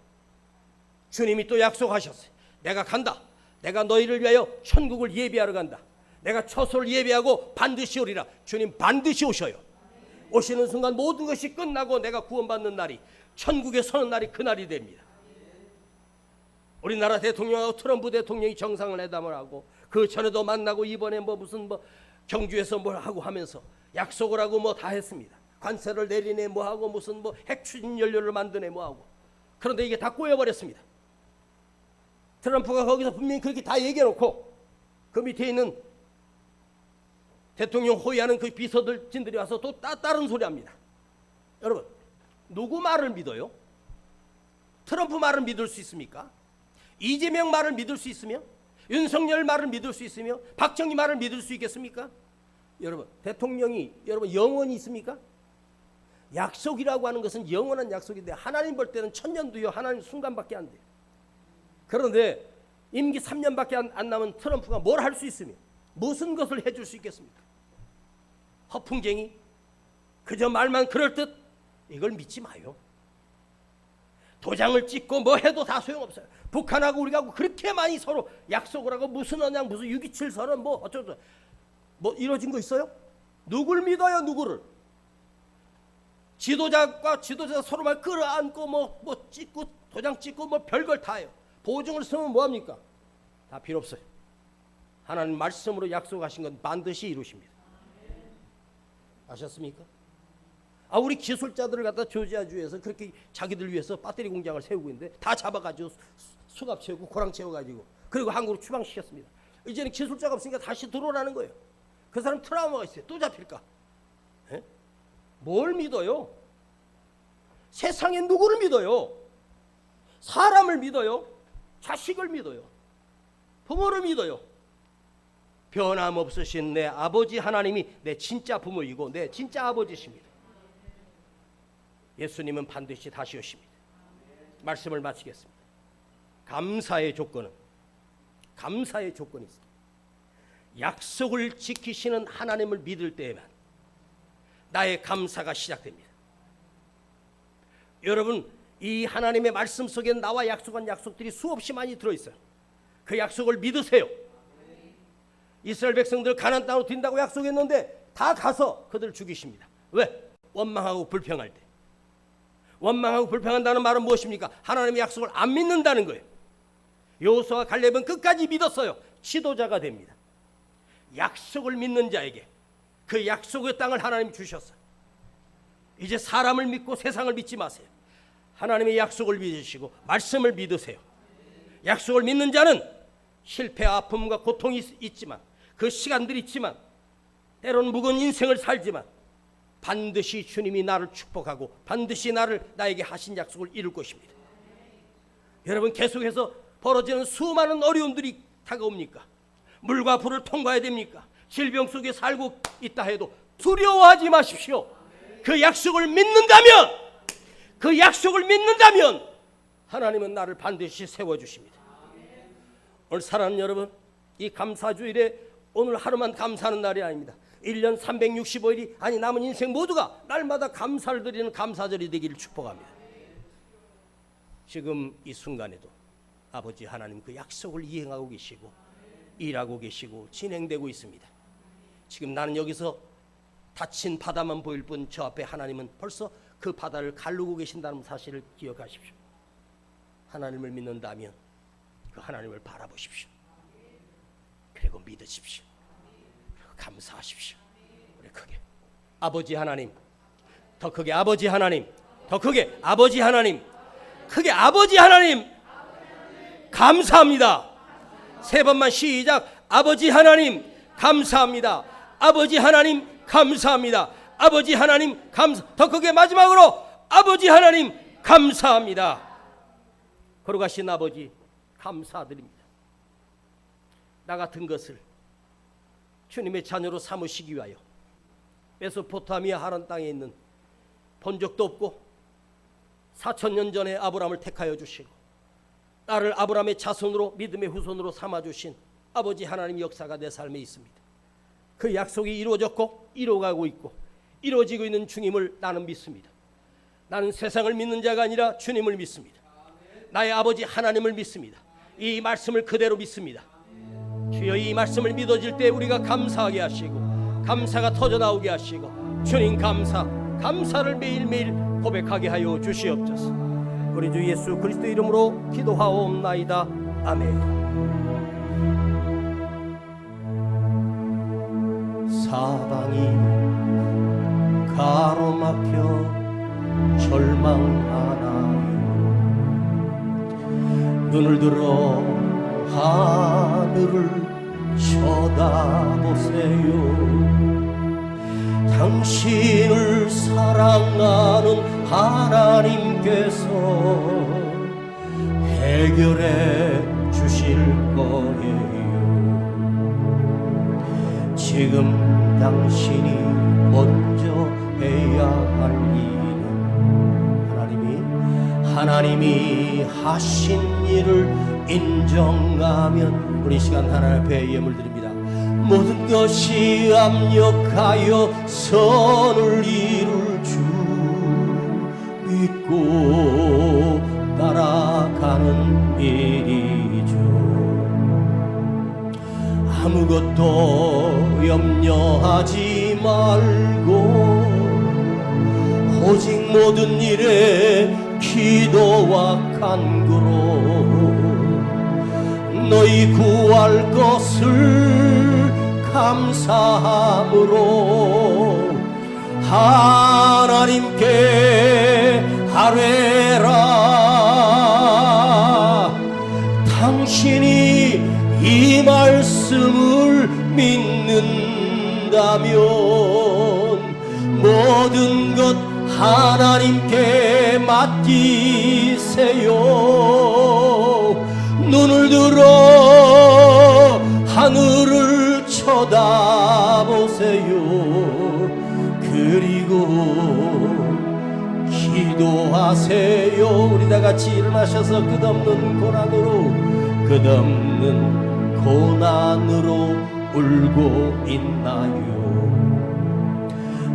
주님이 또 약속하셨어요. 내가 간다. 내가 너희를 위하여 천국을 예비하러 간다. 내가 처소를 예비하고 반드시 오리라. 주님 반드시 오셔요. 오시는 순간 모든 것이 끝나고 내가 구원받는 날이, 천국에 서는 날이 그날이 됩니다. 우리나라 대통령하고 트럼프 대통령이 정상회담을 하고 그 전에도 만나고 이번에 무슨 경주에서 뭘 하고 하면서 약속을 하고 다 했습니다. 관세를 내리네 하고 무슨 핵 추진 연료를 만드네 하고. 그런데 이게 다 꼬여버렸습니다. 트럼프가 거기서 분명히 그렇게 다 얘기해놓고 그 밑에 있는 대통령 호위하는 그 비서들진들이 와서 또 다른 소리 합니다. 여러분, 누구 말을 믿어요? 트럼프 말을 믿을 수 있습니까? 이재명 말을 믿을 수 있으며, 윤석열 말을 믿을 수 있으며, 박정희 말을 믿을 수 있겠습니까? 여러분, 대통령이 영원히 있습니까? 약속이라고 하는 것은 영원한 약속인데 하나님 볼 때는 천년도요, 하나님 순간밖에 안 돼요. 그런데 임기 3년밖에 안 남은 트럼프가 뭘 할 수 있으며 무슨 것을 해줄 수 있겠습니까? 허풍쟁이, 그저 말만 그럴듯, 이걸 믿지 마요. 도장을 찍고 해도 다 소용없어요. 북한하고 우리가 그렇게 많이 서로 약속을 하고 무슨 언약, 무슨 6.27 선언 어쩌고 이루어진 거 있어요? 누굴 믿어요? 누구를? 지도자가 서로 말 끌어안고 찍고 도장 찍고 별걸 다 해요. 보증을 쓰면 뭐합니까? 다 필요 없어요. 하나님 말씀으로 약속하신 건 반드시 이루십니다. 아셨습니까? 우리 기술자들을 갖다 조지아주에서 그렇게 자기들 위해서 배터리 공장을 세우고 있는데 다 잡아가지고 수갑 채우고 고랑 채워가지고 그리고 한국으로 추방시켰습니다. 이제는 기술자가 없으니까 다시 들어오라는 거예요. 그 사람 트라우마가 있어요. 또 잡힐까? 에? 뭘 믿어요? 세상에 누구를 믿어요? 사람을 믿어요? 자식을 믿어요? 부모를 믿어요? 변함없으신 내 아버지 하나님이 내 진짜 부모이고 내 진짜 아버지십니다. 예수님은 반드시 다시 오십니다. 말씀을 마치겠습니다. 감사의 조건이 있습니다. 약속을 지키시는 하나님을 믿을 때에만 나의 감사가 시작됩니다. 여러분, 이 하나님의 말씀 속에 나와 약속한 약속들이 수없이 많이 들어있어요. 그 약속을 믿으세요. 이스라엘 백성들 가나안 땅으로 뛴다고 약속했는데 다 가서 그들을 죽이십니다. 왜? 원망하고 불평할 때. 원망하고 불평한다는 말은 무엇입니까? 하나님의 약속을 안 믿는다는 거예요. 여호수아와 갈렙은 끝까지 믿었어요. 지도자가 됩니다. 약속을 믿는 자에게 그 약속의 땅을 하나님이 주셨어요. 이제 사람을 믿고 세상을 믿지 마세요. 하나님의 약속을 믿으시고 말씀을 믿으세요. 약속을 믿는 자는 실패와 아픔과 고통이 있지만, 그 시간들이 있지만, 때로는 무거운 인생을 살지만 반드시 주님이 나를 축복하고 반드시 나에게 하신 약속을 이룰 것입니다. 여러분, 계속해서 벌어지는 수많은 어려움들이 다가옵니까? 물과 불을 통과해야 됩니까? 질병 속에 살고 있다 해도 두려워하지 마십시오. 그 약속을 믿는다면 하나님은 나를 반드시 세워주십니다. 오늘 사랑하는 여러분, 이 감사주일에 오늘 하루만 감사하는 날이 아닙니다. 1년 365일이 아니 남은 인생 모두가 날마다 감사를 드리는 감사절이 되기를 축복합니다. 지금 이 순간에도 아버지 하나님 그 약속을 이행하고 계시고 일하고 계시고 진행되고 있습니다. 지금 나는 여기서 닫힌 바다만 보일 뿐 저 앞에 하나님은 벌써 그 바다를 가르고 계신다는 사실을 기억하십시오. 하나님을 믿는다면 그 하나님을 바라보십시오. 그리고 믿으십시오. 그리고 감사하십시오. 우리 크게 아버지 하나님, 더 크게 아버지 하나님, 더 크게 아버지 하나님, 크게 아버지 하나님 감사합니다. 세 번만 시작. 아버지 하나님 감사합니다. 아버지 하나님 감사합니다. 아버지 하나님 더 크게 마지막으로 아버지 하나님 감사합니다. 걸어가신 아버지 감사드립니다. 나 같은 것을 주님의 자녀로 삼으시기 위하여 메소포타미아 하란 땅에 있는 본 적도 없고 4,000년 전에 아브라함을 택하여 주시고 나를 아브라함의 자손으로 믿음의 후손으로 삼아주신 아버지 하나님 역사가 내 삶에 있습니다. 그 약속이 이루어졌고 이루어가고 있고 이루어지고 있는 주님을 나는 믿습니다. 나는 세상을 믿는 자가 아니라 주님을 믿습니다. 나의 아버지 하나님을 믿습니다. 이 말씀을 그대로 믿습니다. 주여, 이 말씀을 믿어질 때 우리가 감사하게 하시고 감사가 터져나오게 하시고 주님 감사를 매일매일 고백하게 하여 주시옵소서. 우리 주 예수 그리스도 이름으로 기도하옵나이다. 아멘. 사방이 가로막혀 절망하나요. 눈을 들어 하늘을 쳐다보세요. 당신을 사랑하는 하나님께서 해결해 주실 거예요. 지금 당신이 먼저 해야 할 일은 하나님이 하신 일을 인정하면 우리 시간 하나님 앞에 예물 드립니다. 모든 것이 압력하여 선을 이룰 줄 믿고 따라가는 일이죠. 아무것도 염려하지 말고 오직 모든 일에 기도와 간구로 너희 구할 것을 감사함으로 하나님께 아뢰라. 당신이 이 말씀을 믿는다면 모든 것 하나님께 맡기세요. 눈을 들어 하늘을 쳐다보세요. 그리고 기도하세요. 우리 다 같이 일어나셔서 끝없는 고난으로 울고 있나요?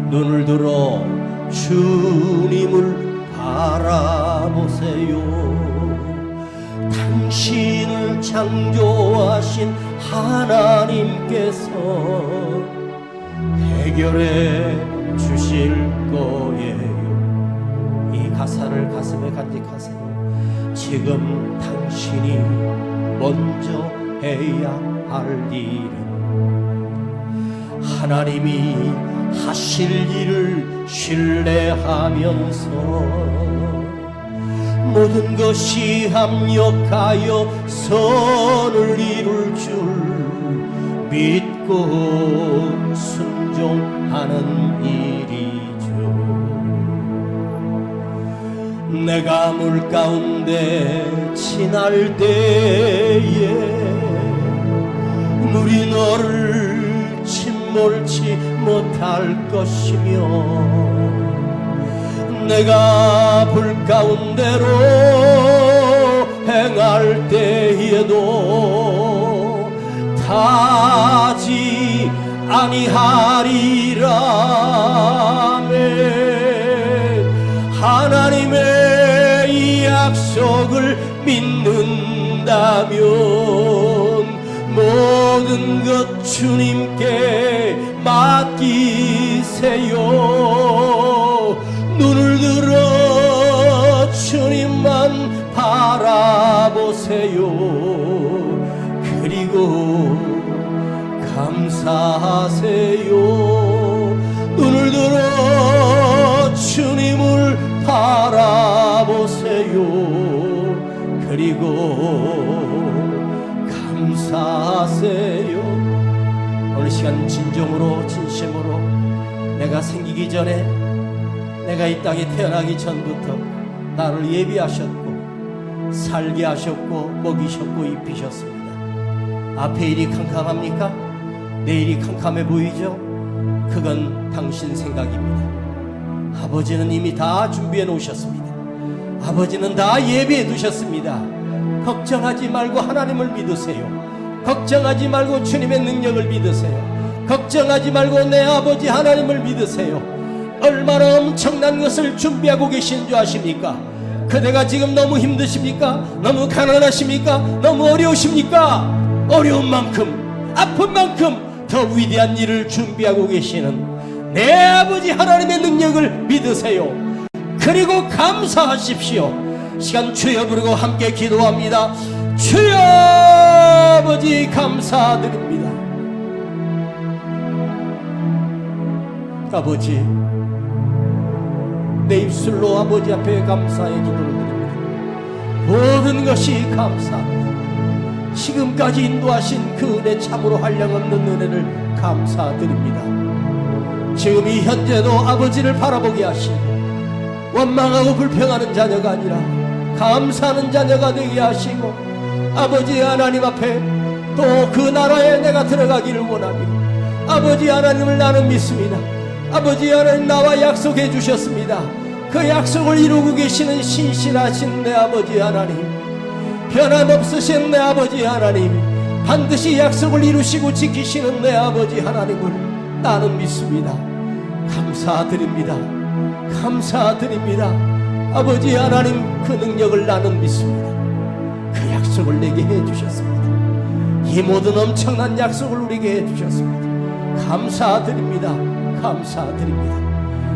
눈을 들어 주님을 바라보세요. 당신을 창조하신 하나님께서 해결해 주실 거예요. 이 가사를 가슴에 간직하세요. 지금 당신이 먼저 해야 할 일은 하나님이 하실 일을 신뢰하면서 모든 것이 합력하여 선을 이룰 줄 믿고 순종하는 일이죠. 내가 물 가운데 지날 때에 물이 너를 침몰치 못할 것이며 내가 불 가운데로 행할 때에도 타지 아니하리라. 하나님의 이 약속을 믿는다면 모든 것 주님께 맡기세요. 눈을 들어 주님만 바라보세요. 그리고 감사하세요. 눈을 들어 주님을 바라보세요. 그리고 감사하세요. 오늘 시간 진정으로 진심으로 내가 생기기 전에 내가 이 땅에 태어나기 전부터 나를 예비하셨고 살게 하셨고 먹이셨고 입히셨습니다. 앞에 일이 캄캄합니까? 내일이 캄캄해 보이죠? 그건 당신 생각입니다. 아버지는 이미 다 준비해 놓으셨습니다. 아버지는 다 예비해 두셨습니다. 걱정하지 말고 하나님을 믿으세요. 걱정하지 말고 주님의 능력을 믿으세요. 걱정하지 말고 내 아버지 하나님을 믿으세요. 얼마나 엄청난 것을 준비하고 계신 줄 아십니까? 그대가 지금 너무 힘드십니까? 너무 가난하십니까? 너무 어려우십니까? 어려운 만큼 아픈 만큼 더 위대한 일을 준비하고 계시는 내 아버지 하나님의 능력을 믿으세요. 그리고 감사하십시오. 시간 주여 부르고 함께 기도합니다. 주여 아버지 감사드립니다. 아버지 내 입술로 아버지 앞에 감사의 기도를 드립니다. 모든 것이 감사합니다. 지금까지 인도하신 그 은혜 참으로 한량없는 은혜를 감사드립니다. 지금 이 현재도 아버지를 바라보게 하시고 원망하고 불평하는 자녀가 아니라 감사하는 자녀가 되게 하시고 아버지 하나님 앞에 또 그 나라에 내가 들어가기를 원하며 아버지 하나님을 나는 믿습니다. 아버지 하나님 나와 약속해 주셨습니다. 그 약속을 이루고 계시는 신실하신 내 아버지 하나님, 변함없으신 내 아버지 하나님, 반드시 약속을 이루시고 지키시는 내 아버지 하나님을 나는 믿습니다. 감사드립니다. 감사드립니다. 아버지 하나님 그 능력을 나는 믿습니다. 그 약속을 내게 해주셨습니다. 이 모든 엄청난 약속을 우리에게 해주셨습니다. 감사드립니다. 감사드립니다.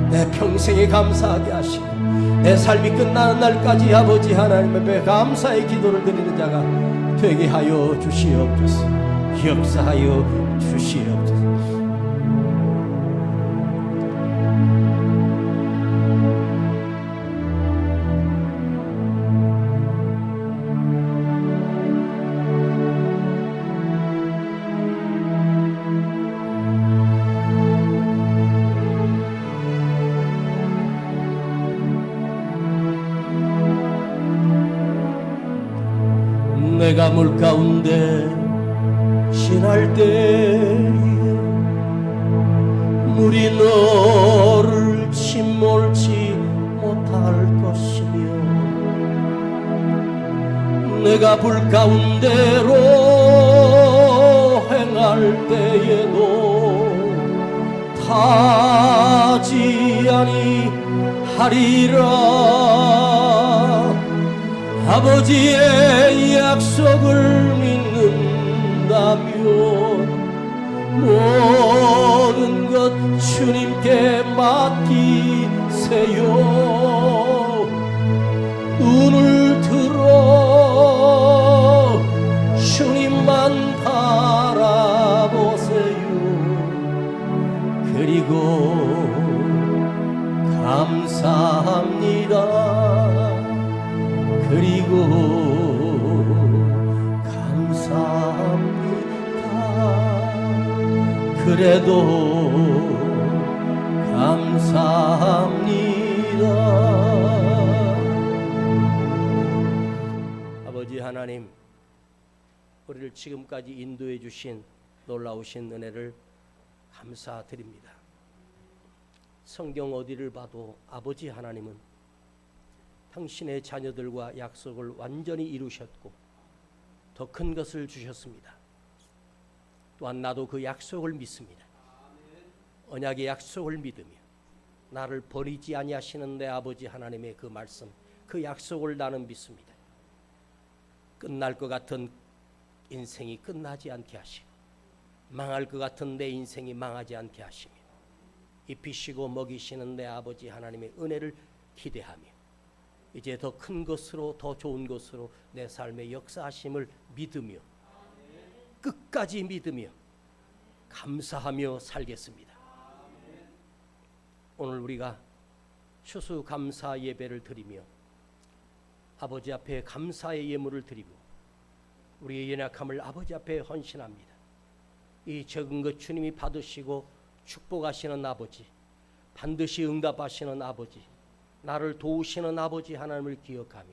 내 평생에 감사하게 하시고 내 삶이 끝나는 날까지 아버지 하나님 앞에 감사의 기도를 드리는 자가 되게 하여 주시옵소서. 역사하여 주시옵소서. 내가 물 가운데 지날 때에 물이 너를 침몰치 못할 것이며 내가 불 가운데로 행할 때에도 타지 아니하리라. 아버지의 약속을 믿는다면 모든 것 주님께 맡기세요. 그래도 감사합니다. 아버지 하나님, 우리를 지금까지 인도해 주신 놀라우신 은혜를 감사드립니다. 성경 어디를 봐도 아버지 하나님은 당신의 자녀들과 약속을 완전히 이루셨고 더 큰 것을 주셨습니다. 또한 나도 그 약속을 믿습니다. 언약의 약속을 믿으며 나를 버리지 아니하시는 내 아버지 하나님의 그 말씀, 그 약속을 나는 믿습니다. 끝날 것 같은 인생이 끝나지 않게 하시고 망할 것 같은 내 인생이 망하지 않게 하시며 입히시고 먹이시는 내 아버지 하나님의 은혜를 기대하며 이제 더 큰 것으로, 더 좋은 것으로 내 삶의 역사하심을 믿으며 끝까지 믿으며 감사하며 살겠습니다. 오늘 우리가 추수감사 예배를 드리며 아버지 앞에 감사의 예물을 드리고 우리의 연약함을 아버지 앞에 헌신합니다. 이 적은 것 주님이 받으시고 축복하시는 아버지, 반드시 응답하시는 아버지, 나를 도우시는 아버지 하나님을 기억하며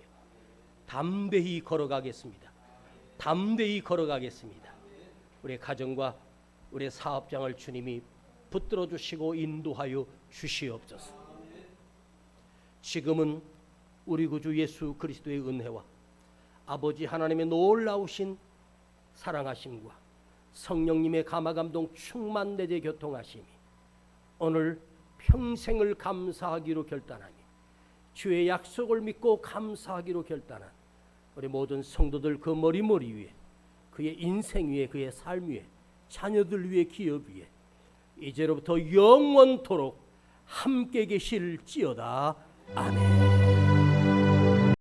담대히 걸어가겠습니다. 담대히 걸어가겠습니다. 우리의 가정과 우리의 사업장을 주님이 붙들어 주시고 인도하여 주시옵소서. 지금은 우리 구주 예수 그리스도의 은혜와 아버지 하나님의 놀라우신 사랑하심과 성령님의 감화감동 충만 내재 교통하심이 오늘 평생을 감사하기로 결단하며 주의 약속을 믿고 감사하기로 결단한 우리 모든 성도들 그 머리 위에, 그의 인생 위에, 그의 삶 위에, 자녀들 위에, 기업 위에 이제로부터 영원토록 함께 계실지어다. 아멘.